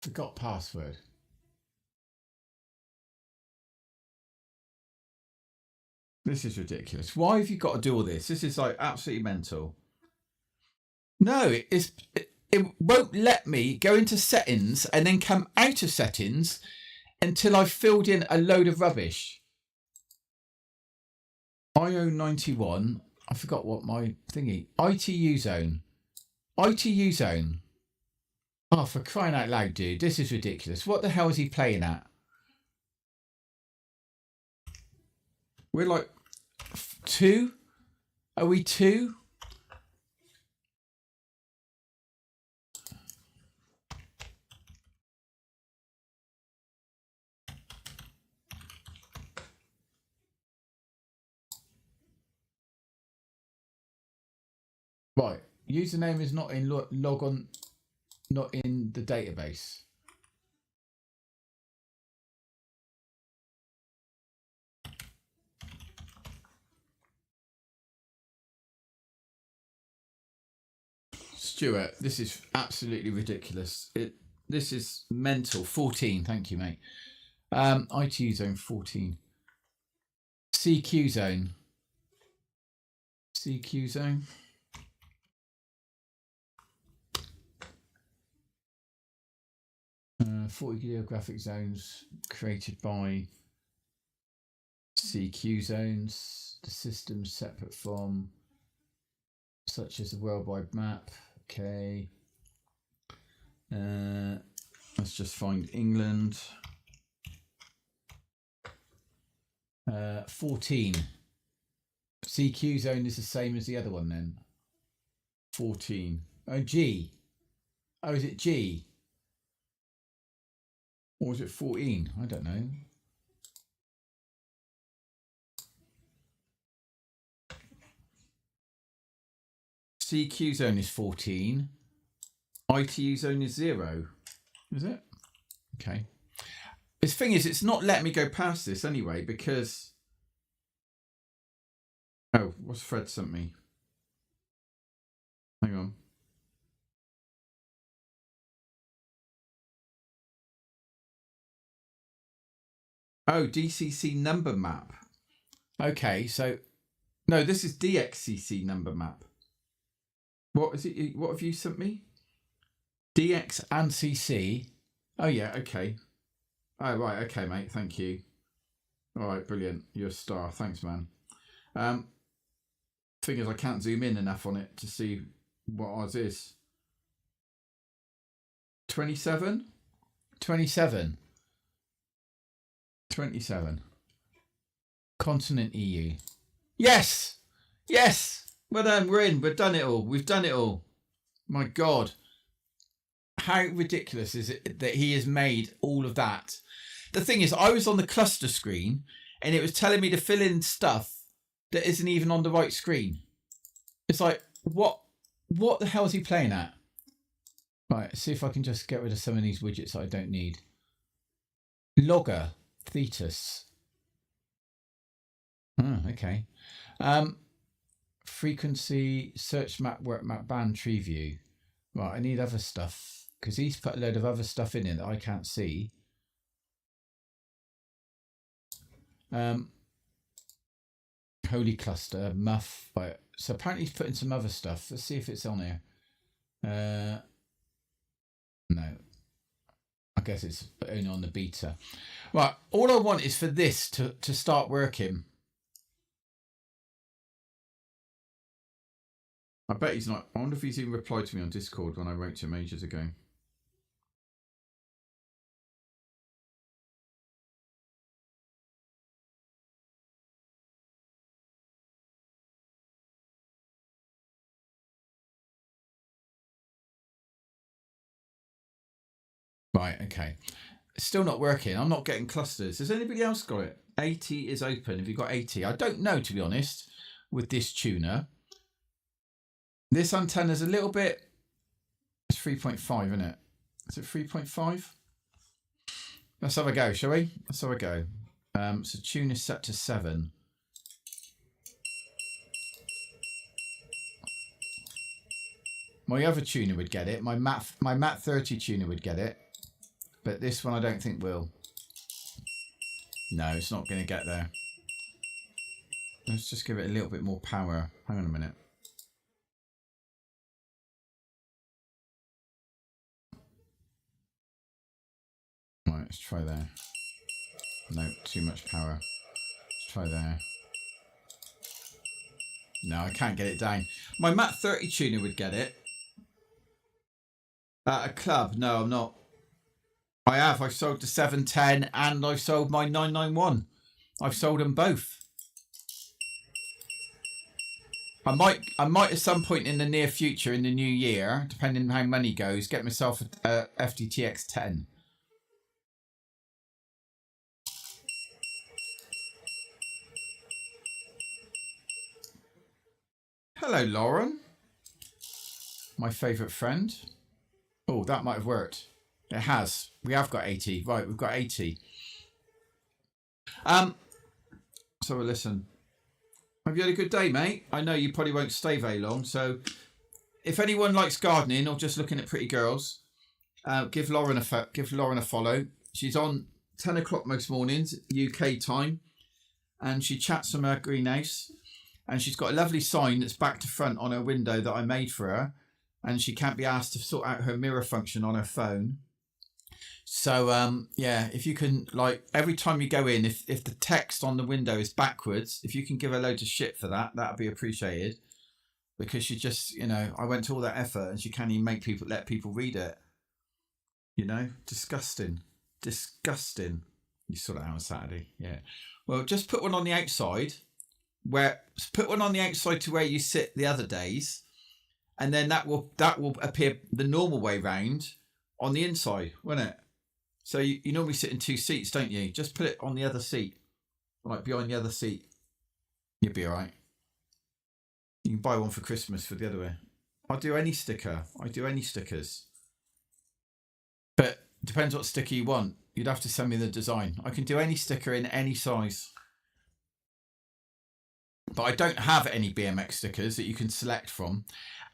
Forgot password. This is ridiculous. Why have you got to do all this? This is like absolutely mental. No, it won't let me go into settings and then come out of settings until I've filled in a load of rubbish. IO91. I forgot what my thingy. ITU zone. ITU zone. Oh, for crying out loud, dude. This is ridiculous. What the hell is he playing at? We're like 2? Are we 2? Right. Username is not in log on, not in the database. Stuart, this is absolutely ridiculous. This is mental. 14, thank you, mate. ITU zone 14. CQ zone. CQ zone. 40 geographic zones created by CQ zones. The system separate from, such as a worldwide map. Okay. Let's just find England. 14. CQ zone is the same as the other one then. 14. Oh, G. Oh, is it G? Or was it 14? I don't know. CQ zone is 14. ITU zone is 0. Is it? Okay. The thing is, it's not letting me go past this anyway because... Oh, what's Fred sent me? Hang on. Oh, DCC number map. Okay, so... No, this is DXCC number map. What is it? What have you sent me? DX and CC. Oh, yeah, okay. Oh, right, okay, mate, thank you. All right, brilliant. You're a star. Thanks, man. Thing is, I can't zoom in enough on it to see what ours is. 27? 27. 27. Continent EU. Yes! Yes! Well done, we're in. We've done it all. We've done it all. My God. How ridiculous is it that he has made all of that? The thing is, I was on the cluster screen and it was telling me to fill in stuff that isn't even on the right screen. It's like, what the hell is he playing at? Right, see if I can just get rid of some of these widgets I don't need. Logger, Thetis. Oh, okay. Frequency, search map, work map, band, tree view. Right, I need other stuff because he's put a load of other stuff in it that I can't see. Holy cluster, muff. Right. So apparently he's putting some other stuff. Let's see if it's on here. No. I guess it's only on the beta. Right, all I want is for this to start working. I bet he's not. I wonder if he's even replied to me on Discord when I wrote to him ages ago. Right, okay. It's still not working. I'm not getting clusters. Has anybody else got it? 80 is open. Have you got 80? I don't know, to be honest, with this tuner. This antenna's a little bit... It's 3.5, isn't it? Is it 3.5? Let's have a go, shall we? Let's have a go. So tune is set to 7. My other tuner would get it. My Mat 30 tuner would get it. But this one I don't think will. No, it's not going to get there. Let's just give it a little bit more power. Hang on a minute. Right, let's try there. No, too much power. Let's try there. No, I can't get it down. My Mat 30 tuner would get it. At a club? No, I'm not. I have. I've sold the 710 and I've sold my 991. I've sold them both. I might at some point in the near future, in the new year, depending on how money goes, get myself a FTTX 10. Hello, Lauren. My favourite friend. Oh, that might have worked. It has. We have got 80. Right, we've got 80. So listen. Have you had a good day, mate? I know you probably won't stay very long. So if anyone likes gardening or just looking at pretty girls, give Lauren a follow. She's on 10 o'clock most mornings, UK time. And she chats from her greenhouse. And she's got a lovely sign that's back to front on her window that I made for her. And she can't be asked to sort out her mirror function on her phone. So, yeah, if you can, like, every time you go in, if the text on the window is backwards, if you can give her loads of shit for that, that'd be appreciated. Because she just, you know, I went to all that effort and she can't even let people read it. You know, disgusting. Disgusting. You saw that out on Saturday, yeah. Well, just put one on the outside, put one on the outside to where you sit the other days, and then that will appear the normal way round on the inside, won't it? So you normally sit in 2 seats, don't you? Just put it on the other seat, like behind the other seat. You'll be all right. You can buy one for Christmas for the other way. I'll do any sticker. I do any stickers. But depends what sticker you want. You'd have to send me the design. I can do any sticker in any size. But I don't have any BMX stickers that you can select from.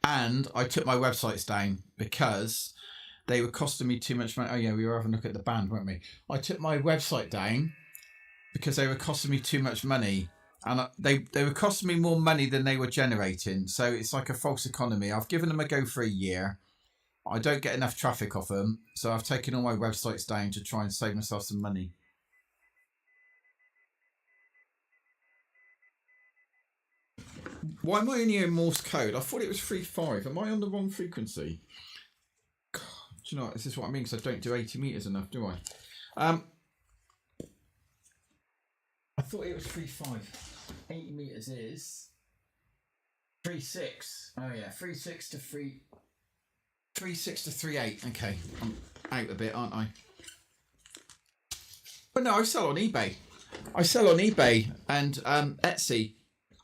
And I took my websites down because they were costing me too much money. Oh, yeah, we were having a look at the band, weren't we? I took my website down because they were costing me too much money. And they were costing me more money than they were generating. So it's like a false economy. I've given them a go for a year. I don't get enough traffic off them. So I've taken all my websites down to try and save myself some money. Why am I only in Morse code? I thought it was 3.5. Am I on the wrong frequency? God, do you know what? This is what I mean because I don't do 80 meters enough, do I? I thought it was 3.5. 80 meters is 3.6. Oh yeah, 3.6 to 3.6 to 3.8. Okay, I'm out a bit, aren't I? But no, I sell on eBay. And Etsy.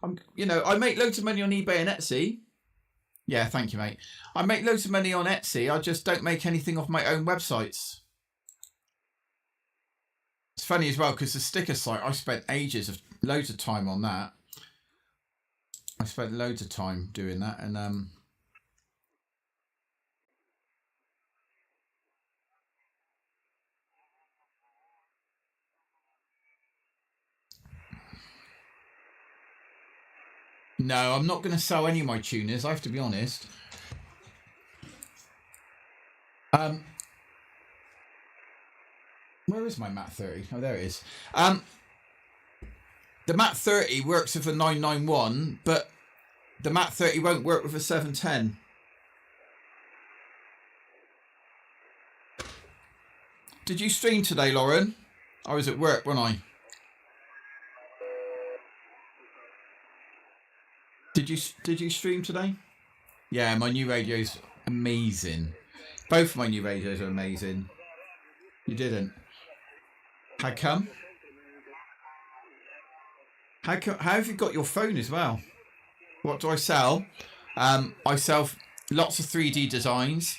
I make loads of money on eBay and Etsy. Yeah, thank you, mate. I make loads of money on Etsy. I just don't make anything off my own websites. It's funny as well because the sticker site, I spent loads of time on that. I spent loads of time doing that, and no, I'm not going to sell any of my tuners. I have to be honest. Where is my Mat 30? Oh, there it is. The Mat 30 works with a 991, but the Mat 30 won't work with a 710. Did you stream today, Lauren? I was at work, wasn't I? Did you stream today? Yeah, my new radio's amazing. Both my new radios are amazing. You didn't? How come? How have you got your phone as well? What do I sell? I sell lots of 3D designs,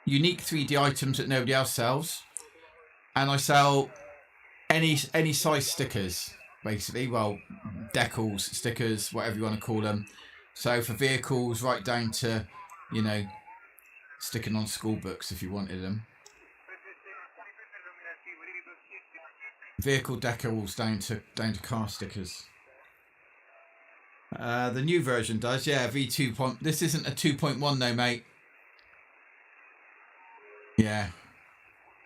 unique 3D items that nobody else sells, and I sell any size stickers, basically. Well, decals, stickers, whatever you want to call them. So for vehicles, right down to, you know, sticking on school books if you wanted them. Vehicle decals down to car stickers. The new version does, yeah. V2. This isn't a 2.1 though, mate. Yeah.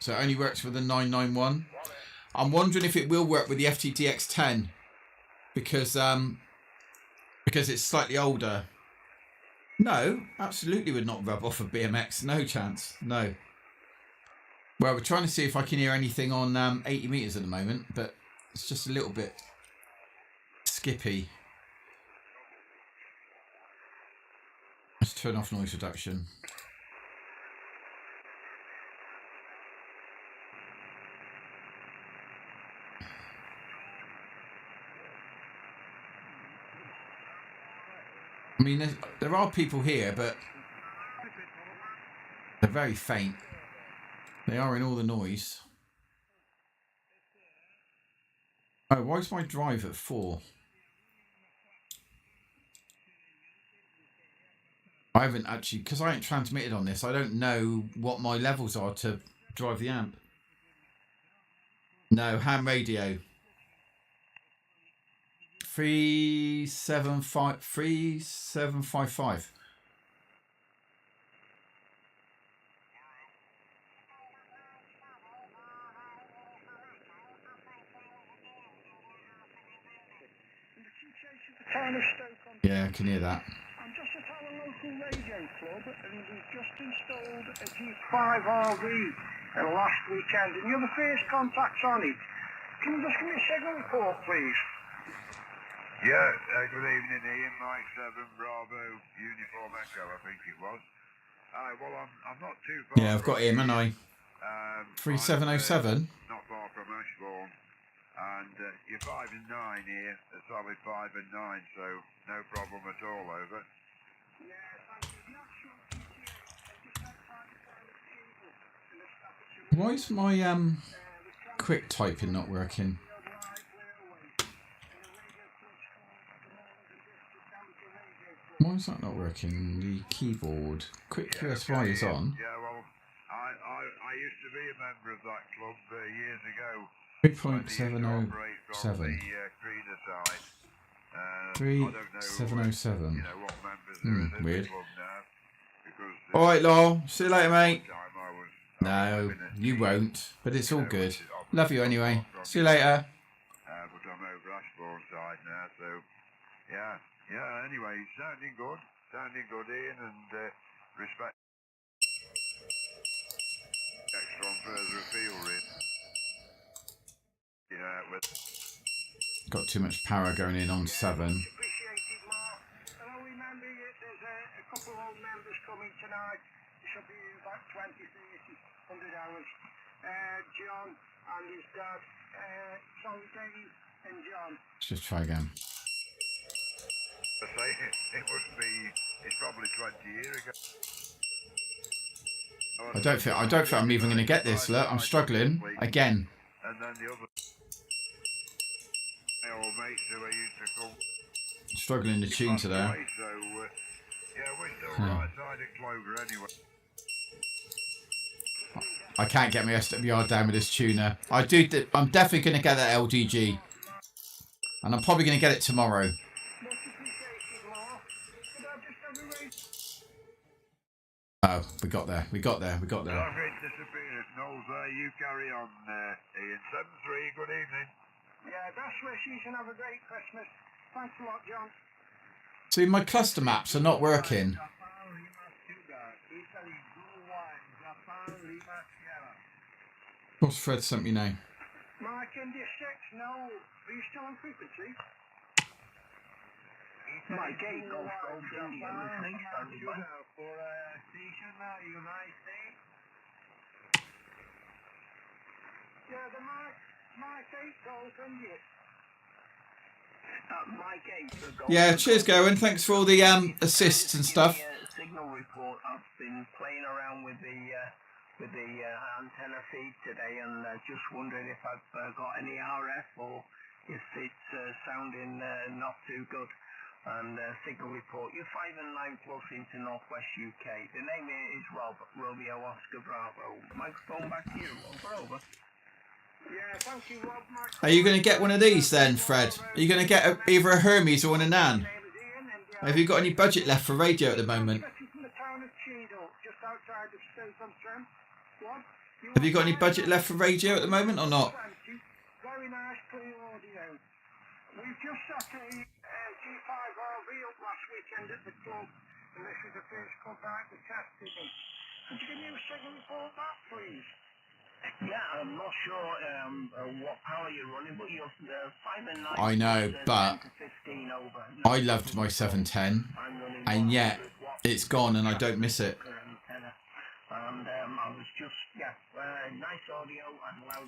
So it only works with the 991. I'm wondering if it will work with the FTDX10 because it's slightly older. No, absolutely would not rub off a BMX. No chance. No. Well, we're trying to see if I can hear anything on 80 meters at the moment, but it's just a little bit skippy. Let's turn off noise reduction. I mean, there are people here, but they're very faint. They are in all the noise. Oh, why is my drive at 4? I haven't actually, because I ain't transmitted on this, I don't know what my levels are to drive the amp. No, ham radio. 3755. Yeah, I can hear that. I'm just at our local radio club and we've just installed a G5RV last weekend and you're the first contacts on it. Can you just give me a signal report, please? Yeah, good evening, Ian. Mike 7 Bravo Uniform Echo, I think it was. Well, I'm not too far. Yeah, I've got him, haven't I? 3707. Not far from Ashbourne. And you're 5 and 9 here, a solid 5 and 9, so no problem at all, over. Why is my quick typing not working? Why is that not working? The keyboard. Quick QSY is on. Yeah, well, I used to be a member of that club years ago. 3.707. 3707. You know what members there is in Weird. the club now, because, Alright, Lol. See you later, mate. time I was No, having a you team, won't. But it's all good. which is obviously Love you anyway. far from See you later. but I'm over Ashbourne side now, so yeah. Anyway, sounding good, Ian, and respect extra on further afield, really. Yeah, with Got too much power going in on 7. Appreciated, Mark. And I'll remember there's a couple of old members coming tonight. There should be about 20, 30, 100 hours. John and his dad, Dave and John. Let's just try again. I say, it's probably 20 years ago. I don't think I'm even going to get this. Look, I'm struggling again. and then the other my old mates who I used to call. Struggling to tune today. Away, so yeah, we're still right side of Clover anyway. I can't get my SWR down with this tuner. I'm definitely going to get that LDG. And I'm probably going to get it tomorrow. Oh, we got there. Traffic disappeared. Knowles there, you carry on, Ian. 7-3, good evening. Yeah, best wishes and have a great Christmas. Thanks a lot, John. See, my cluster maps are not working. What's Fred sent me now? Mike, India 6, no. Are you still on frequency? Mike 8, Golf India, listening, standing by. For station United States. Yeah, the Mike 8, Golf India. Mike 8, the Golf. Yeah, cheers, Gowan. Thanks for all the assists and stuff. Signal report. I've been playing around with the antenna feed today, and just wondering if I've got any RF or if it's sounding not too good. And signal report. You're 5 and 9 plus into Northwest UK. The name is Rob, Romeo Oscar Bravo. Microphone back to you. Over. Yeah, thank you, Rob. Are you going to get one of these then, Fred? Are you going to get either a Hermes or an Anan? Have you got any budget left for radio at the moment? Have you got any budget left for radio at the moment or not? Very nice, clear audio. We've just shot a G5RV up last weekend at the club, and this is the first club out we tested it. Could you give me a signal report back, please? Yeah, I'm not sure what power you're running, but you're 5 and 9. I know, but I loved my 710, and yet it's gone and I don't miss it.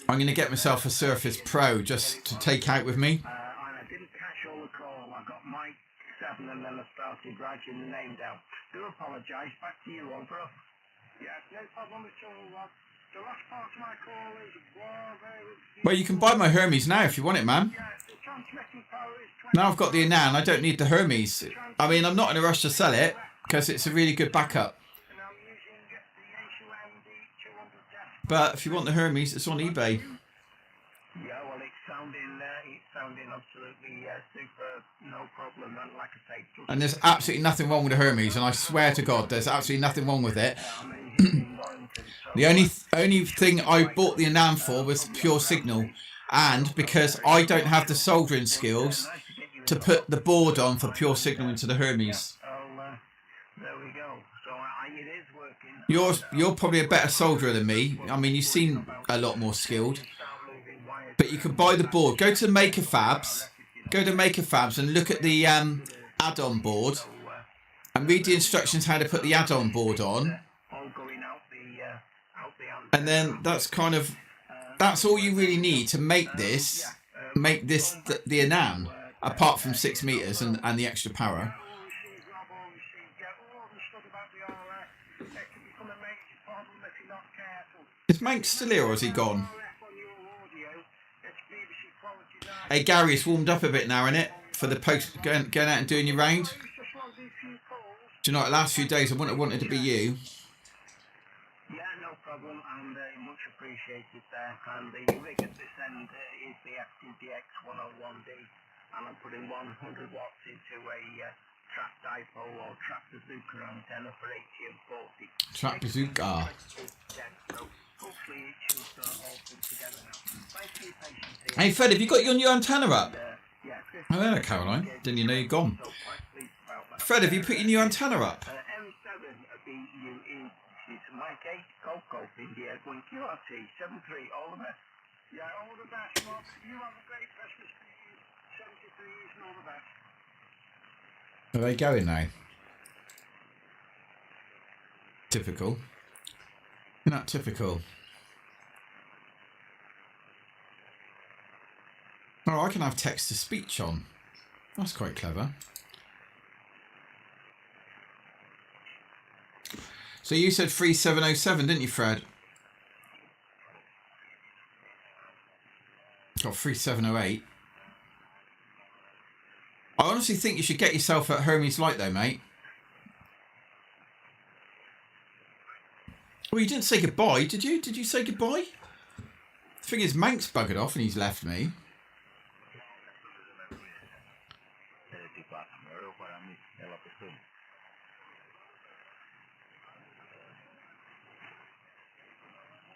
I'm going to get myself a Surface Pro just to take out with me. I didn't catch all the call. I got Mike 7 and then I started writing the name down. Do apologise. Back to you, over. Yeah, no problem at all, Rob. The last part of my call is Well, you can buy my Hermes now if you want it, man. Yeah, the transmitting power is 20. Now I've got the Anan, I don't need the Hermes. I mean, I'm not in a rush to sell it because it's a really good backup. And I'm using the HUMD 200 But if you want the Hermes, it's on eBay. Yeah, well, it's sounding absolutely super, no problem. And like I say, And there's absolutely nothing wrong with the Hermes, and I swear to God, there's absolutely nothing wrong with it. The only thing I bought the Anan for was pure signal, and because I don't have the soldering skills to put the board on for pure signal into the Hermes. There we go. So it is working. You're probably a better solderer than me. I mean, you seem a lot more skilled. But you can buy the board. Go to Maker Fabs. Go to Maker Fabs and look at the add-on board and read the instructions how to put the add-on board on. And then that's all you really need to make this the Anan, apart from 6 meters and the extra power. Is Mank still here or is he gone? Hey Gary, it's warmed up a bit now, innit? For the post going out and doing your round. Do you know, the last few days I wouldn't have wanted to be you. Yeah, no problem, and much appreciated there. And the rig at this end is the FTDX 101D, and I'm putting 100 watts into a trap dipole or trap bazooka antenna for 80 and 40. Trap bazooka. So hopefully it should all fit together now. Thanks for your patience here. Hey Fred, have you got your new antenna up? Yeah, Oh, there, Caroline. Didn't you know you're gone? Fred, have you put your new antenna up? M7 BU is Mike 8, Golf India, going QRT 73, all the best. Yeah, all the best, Rob. You have a great Christmas to you. 73s and all the best. Are they going now? Typical. Isn't that typical? Oh, I can have text to speech on. That's quite clever. So you said 3707, didn't you, Fred? Got 3708. I honestly think you should get yourself at Hermes Light though, mate. Well, you didn't say goodbye, did you? Did you say goodbye? The thing is, Mank's buggered off and he's left me.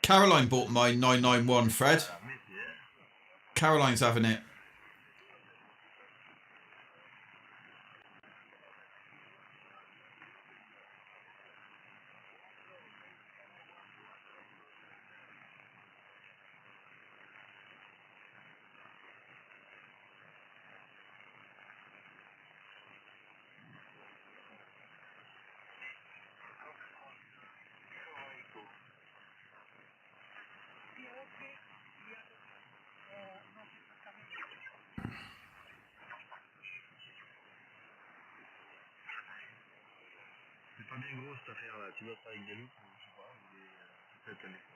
Caroline bought my 991, Fred. Caroline's having it.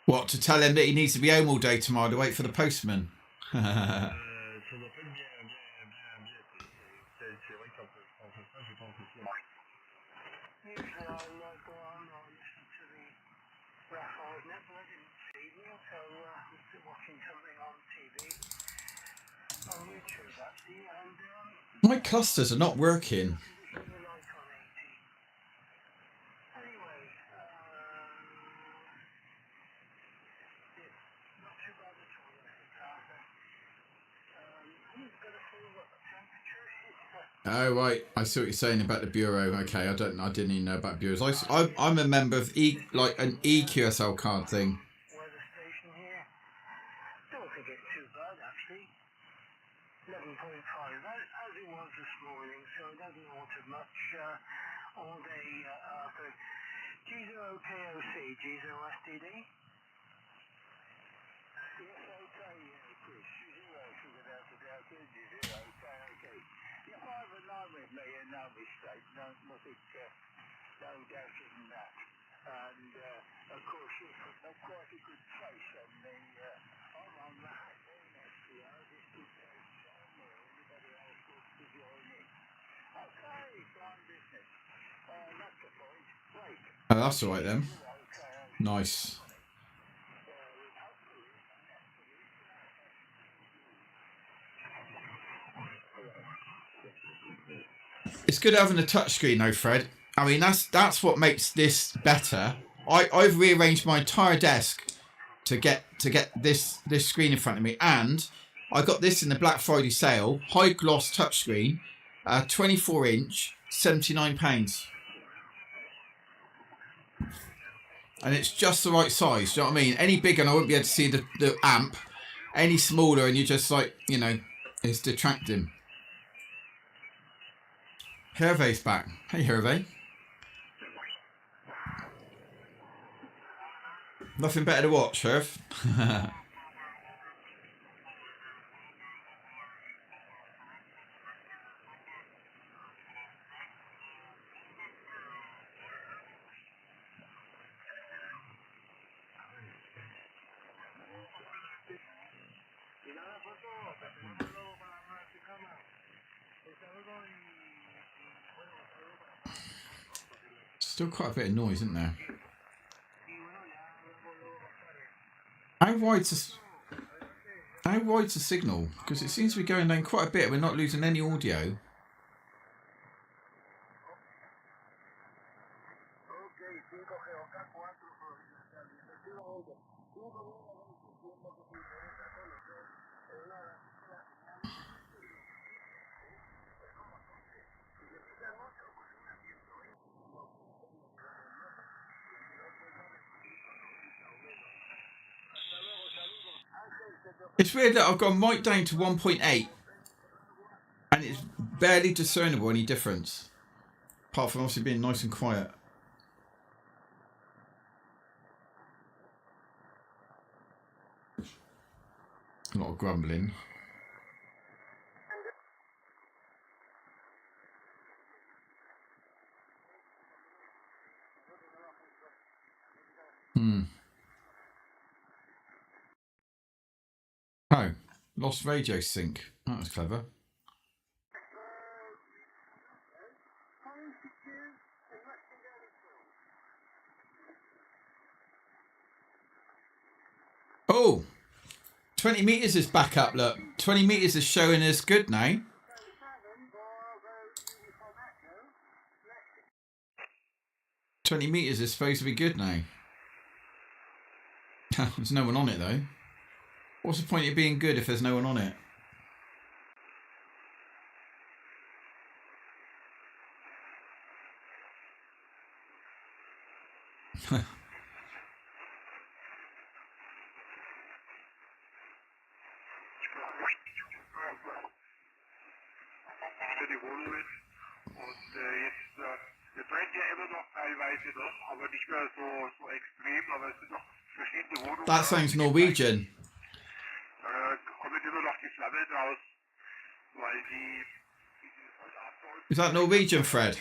What, to tell him that he needs to be home all day tomorrow to wait for the postman? My clusters are not working. Oh right, I see what you're saying about the bureau. Okay, I didn't even know about bureaus. I'm a member of like an EQSL card thing. Don't think it's too bad actually. 11.5 as it was this morning, so it doesn't alter much all day after. G0KOC, G0STD? Yes, okay, Chris. G0 sugar delta delta, G0 KOK. You're 5 and 9 with me and no mistake, nothing, no doubt in that. And of course, you've got quite a good place on the, I'm on that, just in case anybody else wants to join in. Okay, fine business. That's the point. Great. Oh, that's all right then. Nice. It's good having a touchscreen though, Fred. I mean, that's what makes this better. I've rearranged my entire desk to get this screen in front of me, and I got this in the Black Friday sale, high gloss touchscreen, 24-inch, £79, and it's just the right size. Do you know what I mean? Any bigger, and I wouldn't be able to see the amp. Any smaller, and you're just like, you know, it's detracting. Hervé's back. Hey, Hervé. Nothing better to watch, Herv. Still quite a bit of noise, isn't there? How wide's the signal? Because it seems to be going down quite a bit. We're not losing any audio. It's weird that I've got mic down to 1.8 and it's barely discernible any difference, apart from obviously being nice and quiet. A lot of grumbling. Oh, Lost radio sync. That was clever. Oh, 20 metres is back up, look. 20 metres is showing us good now. $20 meters is supposed to be good now. There's no one on it though. What's the point of it being good if there's no one on it? Die Wohnung ist. Und jetzt, wir brennt ja immer noch teilweise noch, aber nicht mehr so extrem, aber es sind noch verschiedene Wohnungen. That sounds Norwegian. Kommt immer noch die Flamme draus, weil die Is that Norwegian, Fred?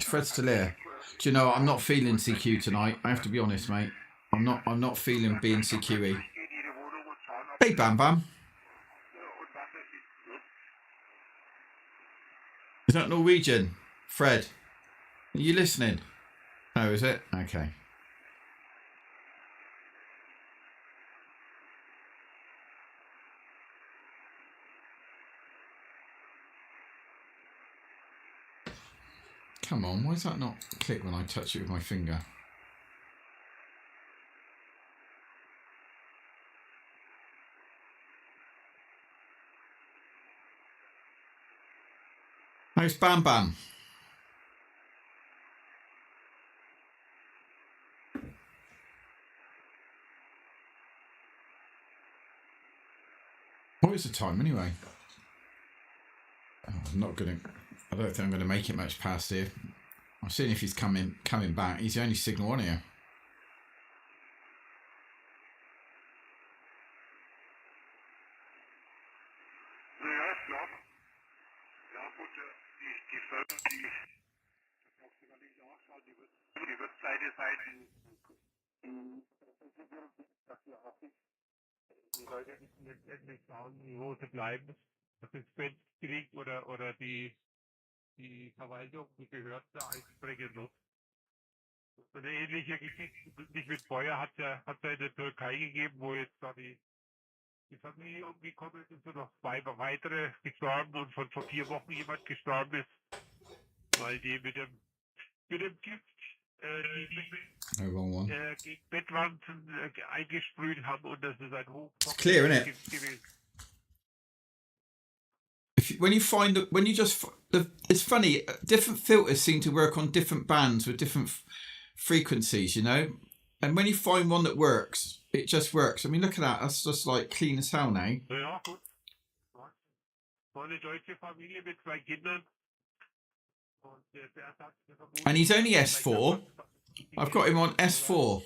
Fred's still here. Do you know what? I'm not feeling CQ tonight. I have to be honest, mate. I'm not feeling being CQE. Hey, Bam Bam. Is that Norwegian? Fred? Are you listening? Oh, is it? Okay. Come on, why does that not click when I touch it with my finger? How's Bam Bam? What is the time anyway? Oh, I'm not gonna. I don't think I'm gonna make it much past here. I'm seeing if he's coming back. He's the only signal on here. Letztendlich schauen, wo sie bleiben, dass das Bett kriegt oder die Verwaltung, die Behörden einsprechen muss. So eine ähnliche Geschichte, nicht mit Feuer, hat ja in der Türkei gegeben, wo jetzt da die Familie umgekommen ist und so noch 2 weitere gestorben und von vor 4 Wochen jemand gestorben ist, weil die mit dem Gift gegen Bettwanzen eingesprüht haben und das ist ein It's clear, isn't it? gewesen. When you just, it's funny, different filters seem to work on different bands with different frequencies, you know? And when you find one that works, it just works. I mean, look at that. That's just like clean as hell now. Ja, gut. So eine deutsche Familie mit 2 Kindern. Und der Ersatz, And he's only S4. I've got him on S4.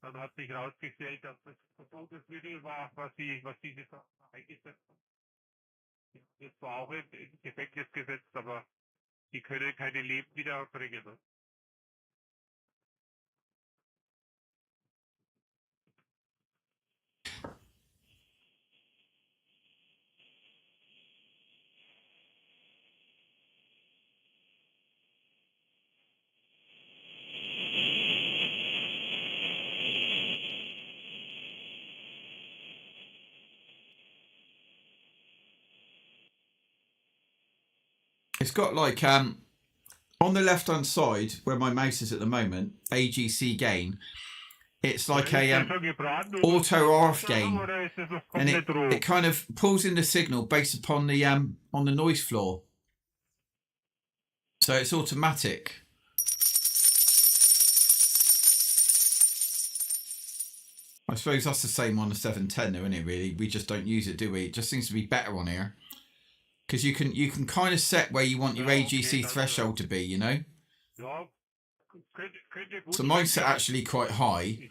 Dann hat sich herausgestellt, dass das verbotenes Mittel war, was diese eingesetzt haben. Das war auch in Gefängnis gesetzt, aber die können keine Leben wiederbringen. Ne? It's got like on the left hand side where my mouse is at the moment, AGC gain. It's like a auto off gain, and it kind of pulls in the signal based upon the on the noise floor. So it's automatic. I suppose that's the same on the 710 though, isn't it, really? We just don't use it, do we? It just seems to be better on here. Because you can kind of set where you want your AGC threshold to be, you know? So mine's set actually quite high.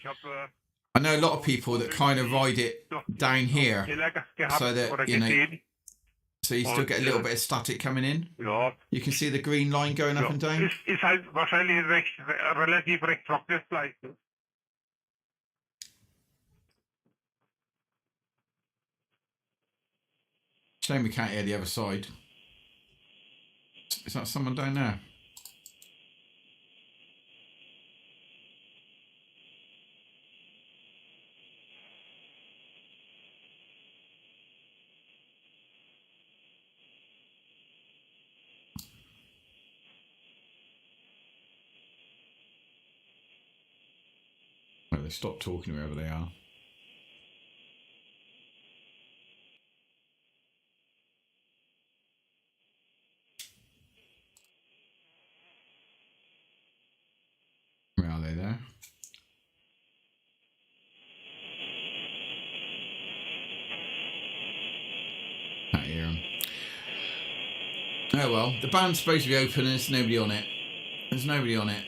I know a lot of people that kind of ride it down here so that, you know, so you still get a little bit of static coming in. You can see the green line going up and down. Ist halt wahrscheinlich relativ recht trockenes Fleisch. Shame we can't hear the other side. Is that someone down there? Well, they stopped talking wherever they are. Where are they there? Can't hear them. Oh well, the band's supposed to be open and there's nobody on it. There's nobody on it.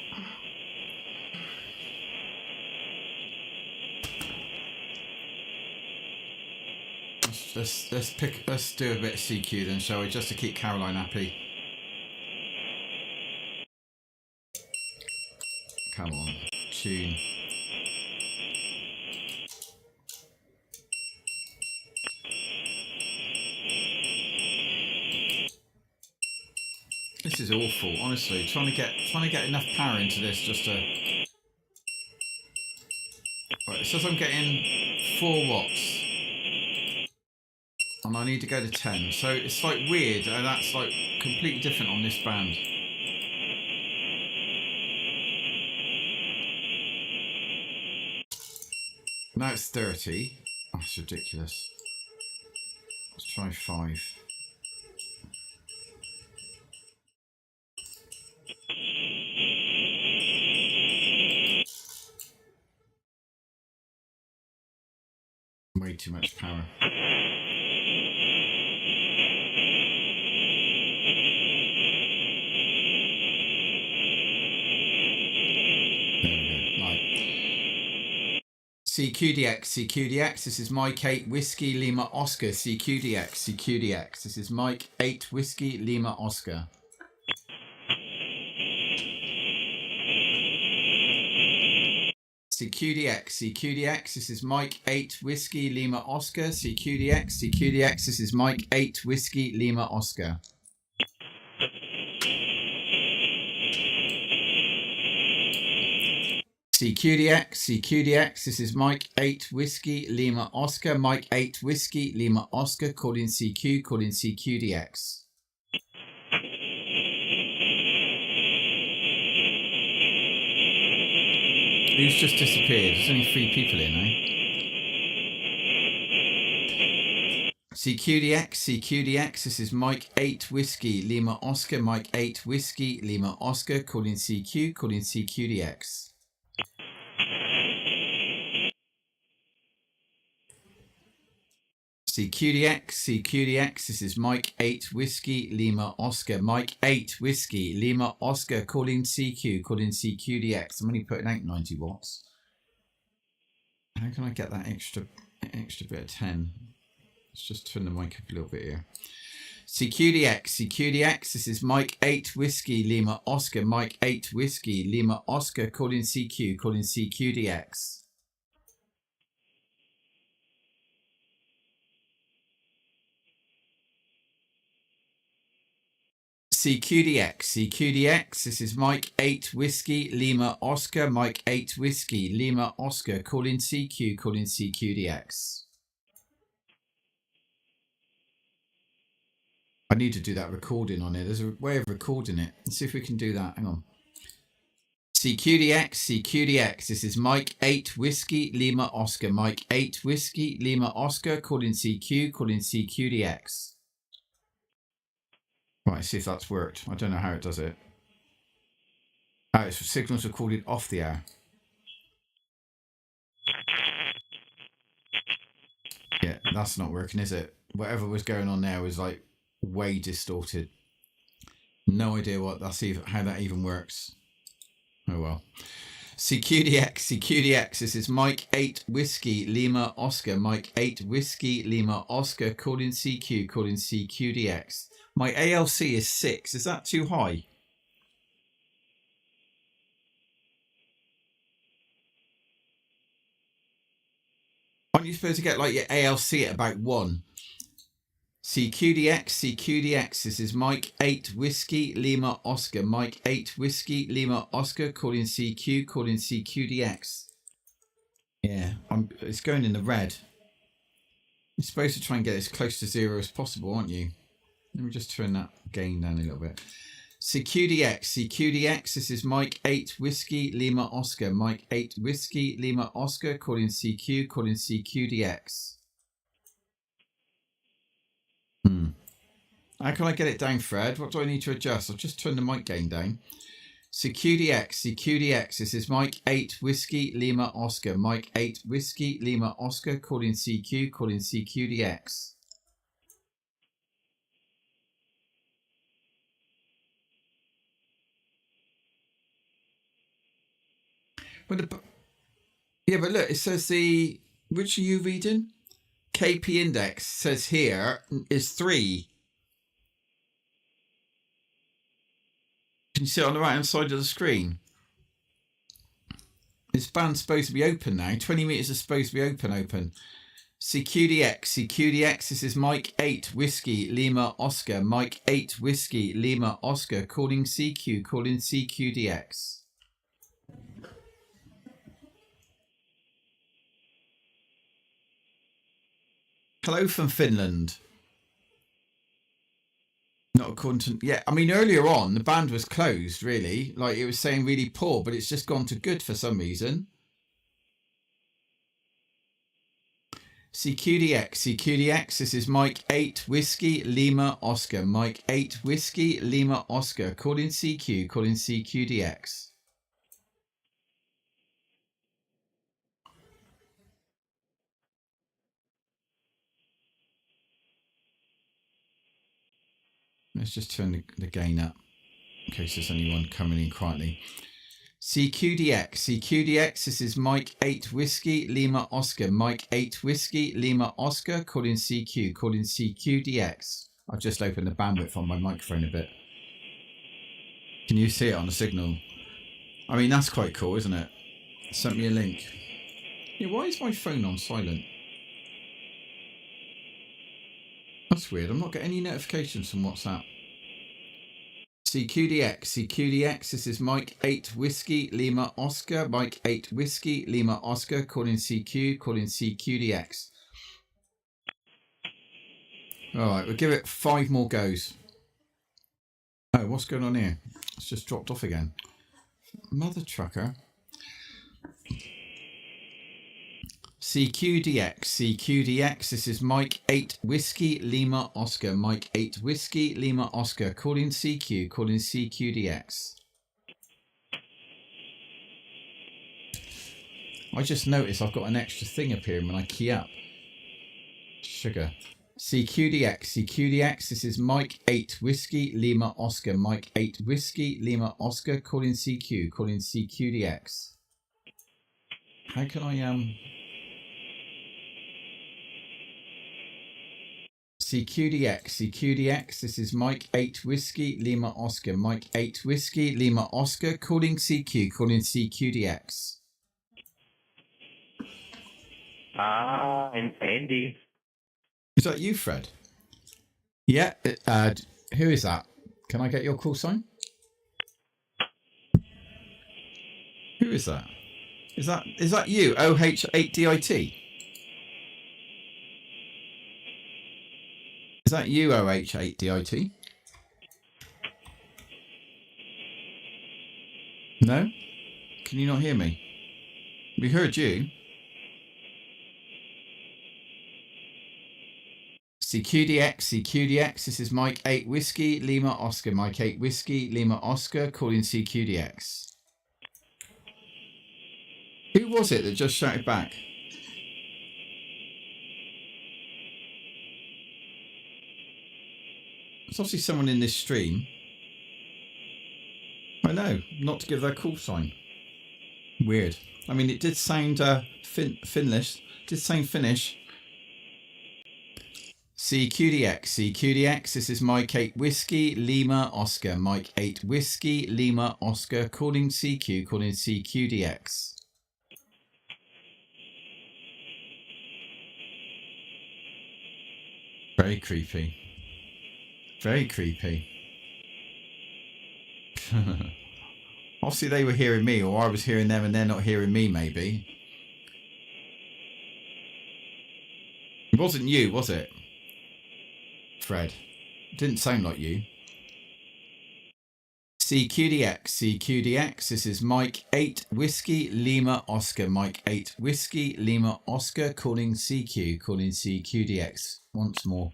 Let's do a bit of CQ then, shall we? Just to keep Caroline happy. Come on, tune. This is awful, honestly. Trying to get enough power into this just to. Right, it says I'm getting 4 watts. And I need to go to 10. So it's like weird, and that's like completely different on this band. Now it's 30. Oh, that's ridiculous. Let's try 5. Way too much power. CQDX, CQDX, this is Mike 8 Whiskey Lima Oscar, CQDX, CQDX, this is Mike 8 Whiskey Lima Oscar. CQDX, CQDX, this is Mike 8 Whiskey Lima Oscar, CQDX, CQDX, this is Mike 8 Whiskey Lima Oscar. CQDX, CQDX, this is Mike 8 Whiskey Lima Oscar, Mike 8 Whiskey Lima Oscar, calling CQ, calling CQDX. Who's just disappeared? There's only 3 people in, eh? CQDX, CQDX, this is Mike 8 Whiskey Lima Oscar, Mike 8 Whiskey Lima Oscar, calling CQ, calling CQDX. CQDX, CQDX, this is Mike 8 Whiskey Lima Oscar, Mike 8 Whiskey Lima Oscar, calling CQ, calling CQDX. I'm only putting out 90 watts. How can I get that extra bit of 10? Let's just turn the mic up a little bit here. CQDX, CQDX, this is Mike 8 Whiskey Lima Oscar, Mike 8 Whiskey Lima Oscar, calling CQ, calling CQDX. CQDX, CQDX, this is Mike 8 Whiskey Lima Oscar, Mike 8 Whiskey Lima Oscar, calling CQ, calling CQDX. I need to do that recording on it. There's a way of recording it. Let's see if we can do that. Hang on. CQDX, CQDX, this is Mike 8 Whiskey Lima Oscar, Mike 8 Whiskey Lima Oscar, calling CQ, calling CQDX. Right, see if that's worked. I don't know how it does it. Oh, it's signals recorded off the air. Yeah, that's not working, is it? Whatever was going on there was like way distorted. No idea what that's even, how that even works. Oh well. CQDX, CQDX, this is Mike 8 Whiskey Lima Oscar, Mike 8 Whiskey Lima Oscar, calling CQ, calling CQDX. My ALC is 6. Is that too high? Aren't you supposed to get like your ALC at about 1? CQDX, CQDX, this is Mike 8 Whiskey Lima Oscar. Mike 8 Whiskey Lima Oscar, calling CQ, calling CQDX. Yeah, it's going in the red. You're supposed to try and get as close to 0 as possible, aren't you? Let me just turn that gain down a little bit. CQDX, CQDX, this is Mike 8 Whiskey Lima Oscar. Mike 8 Whiskey Lima Oscar, calling CQ, calling CQDX. How can I get it down, Fred? What do I need to adjust? I'll just turn the mic gain down. CQDX, CQDX, this is Mike 8 Whiskey Lima Oscar. Mike 8 Whiskey Lima Oscar, calling CQ, calling CQDX. But yeah, but look, it says which are you reading? KP index says here is 3. Can you see it on the right hand side of the screen? This band's supposed to be open now. 20 meters is supposed to be open. CQDX, CQDX, this is Mike 8 Whiskey Lima Oscar. Mike 8 Whiskey Lima Oscar, calling CQ, calling CQDX. Hello from Finland. Not according to... Yeah, I mean, earlier on, the band was closed, really. Like, it was saying really poor, but it's just gone to good for some reason. CQDX, CQDX, this is Mike 8 Whiskey Lima Oscar. Mike 8 Whiskey Lima Oscar, calling CQ, calling CQDX. Let's just turn the gain up in case there's anyone coming in quietly. CQDX, CQDX, this is Mike 8 Whiskey Lima Oscar. Mike 8 Whiskey Lima Oscar, calling CQ, calling CQDX. I've just opened the bandwidth on my microphone a bit. Can you see it on the signal? I mean, that's quite cool, isn't it? Sent me a link. Yeah, why is my phone on silent? That's weird. I'm not getting any notifications from WhatsApp. CQDX, CQDX, this is Mike 8 Whiskey Lima Oscar. Mike 8 Whiskey Lima Oscar, calling CQ, calling CQDX. All right, we'll give it 5 more goes. Oh, what's going on here? It's just dropped off again. Mother trucker. CQDX, CQDX, this is Mike 8 Whiskey Lima Oscar. Mike 8 Whiskey Lima Oscar, calling CQ, calling CQDX. I just noticed I've got an extra thing appearing when I key up. Sugar. CQDX, CQDX, this is Mike 8 Whiskey Lima Oscar. Mike 8 Whiskey Lima Oscar, calling CQ, calling CQDX. How can I CQDX, CQDX, this is Mike 8 Whiskey Lima Oscar. Mike 8 Whiskey Lima Oscar, calling CQ, calling CQDX. I'm Andy. Is that you, Fred? Yeah. Who is that? Can I get your call sign? Who is that? Is that you? OH8DIT? Is that you, OH8DIT? No? Can you not hear me? We heard you. CQDX, CQDX, this is Mike 8 Whiskey Lima Oscar. Mike 8 Whiskey Lima Oscar, calling CQDX. Who was it that just shouted back? There's obviously someone in this stream. I know, not to give their call sign. Weird. I mean, it did sound Finnish. Did sound Finnish. CQDX, CQDX, this is Mike 8 Whiskey Lima Oscar. Mike 8 Whiskey Lima Oscar, calling CQ, calling CQDX. Very creepy. Very creepy. Obviously they were hearing me, or I was hearing them and they're not hearing me, maybe. It wasn't you, was it? Fred. It didn't sound like you. CQDX, CQDX. This is Mike 8 Whiskey Lima Oscar. Mike 8 Whiskey Lima Oscar calling CQ, calling CQDX once more.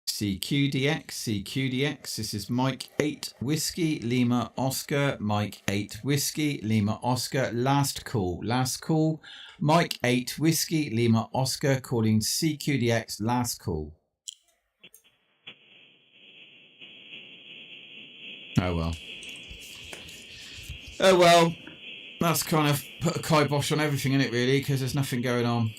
CQDX, CQDX. This is Mike 8 Whiskey Lima Oscar. Mike 8 Whiskey Lima Oscar. Last call, last call. Mike 8 Whiskey Lima Oscar calling CQDX. Last call. Oh well. Oh well. That's kind of put a kibosh on everything, innit, really, because there's nothing going on.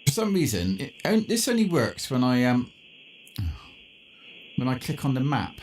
For some reason, this only works when I click on the map.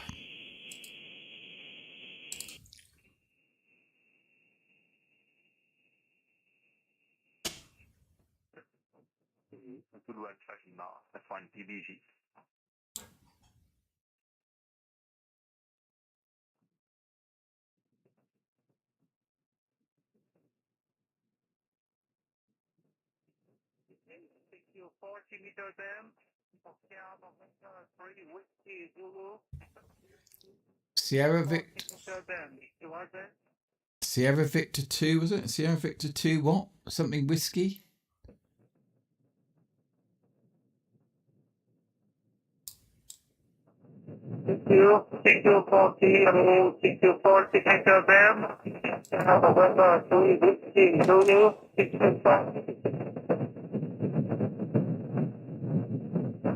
Sierra Victor 2, was it? Sierra Victor 2 what? Something whiskey?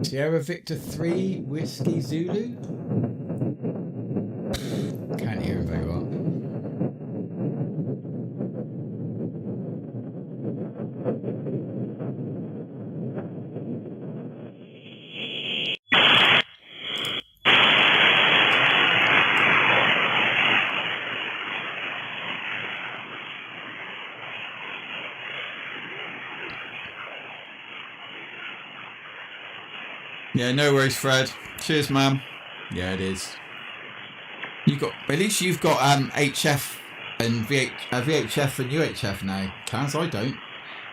Sierra Victor 3 Whiskey Zulu? Can't hear him very well. Yeah, no worries, Fred. Cheers, ma'am. Yeah, it is. At least you've got HF and VHF and UHF now. Kaz, I don't.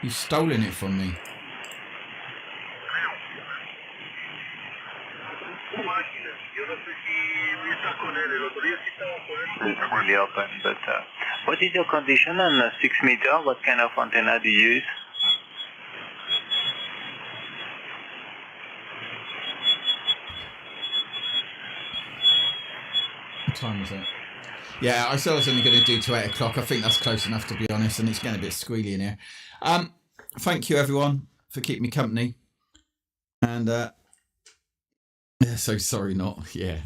You've stolen it from me. It's really open, but what is your condition on 6 meter? What kind of antenna do you use? What time is it? Yeah, I said I was only going to do to 8 o'clock. I think that's close enough, to be honest, and it's getting a bit squealy in here. Thank you, everyone, for keeping me company. And, yeah, so sorry not. Yeah.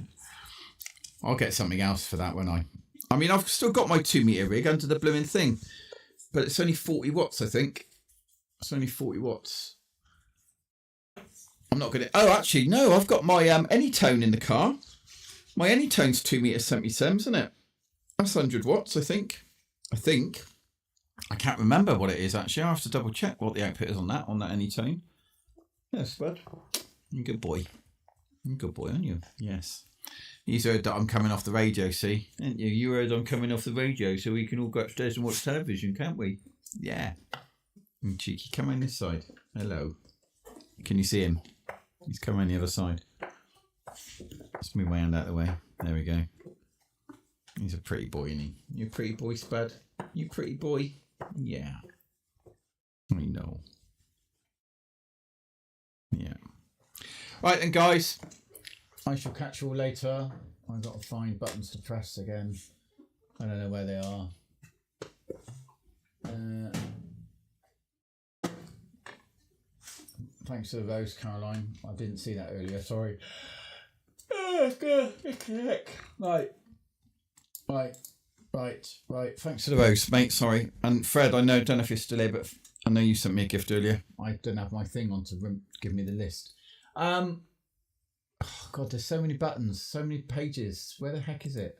I'll get something else for that, won't I? I mean, I've still got my 2 meter rig under the blooming thing, but it's only 40 watts, I think. It's only 40 watts. I'm not going to... Oh, actually, no, I've got my Anytone in the car. My Anytone's 2 meter 77, isn't it? That's 100 watts, I think. I can't remember what it is, actually. I'll have to double check what the output is on that Anytone. Yes, bud. You're a good boy. You're a good boy, aren't you? Yes. You heard that I'm coming off the radio, see? Didn't you? You heard I'm coming off the radio, so we can all go upstairs and watch television, can't we? Yeah. And cheeky, come on this side. Hello. Can you see him? He's coming on the other side. Let's move my hand out of the way. There we go. He's a pretty boy, isn't he? You a pretty boy, Spud? You pretty boy? Yeah. I know. Yeah. Right then, guys. I shall catch you all later. I've got to find buttons to press again. I don't know where they are. Thanks for the rose, Caroline. I didn't see that earlier. Sorry. Right. Thanks for the rose, mate. Sorry. And Fred, don't know if you're still here, but I know you sent me a gift earlier. I don't have my thing on to give me the list. Oh God, there's so many buttons, so many pages. Where the heck is it?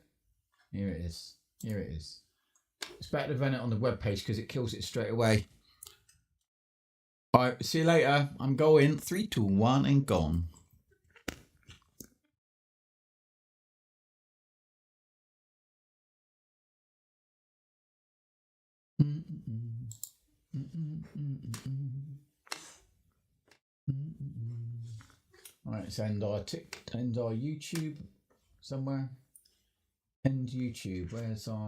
Here it is. Here it is. It's better to run it on the web page because it kills it straight away. All right, see you later. I'm going. 3, 2, 1, and gone. All right, let's end our YouTube somewhere. End YouTube. Where's our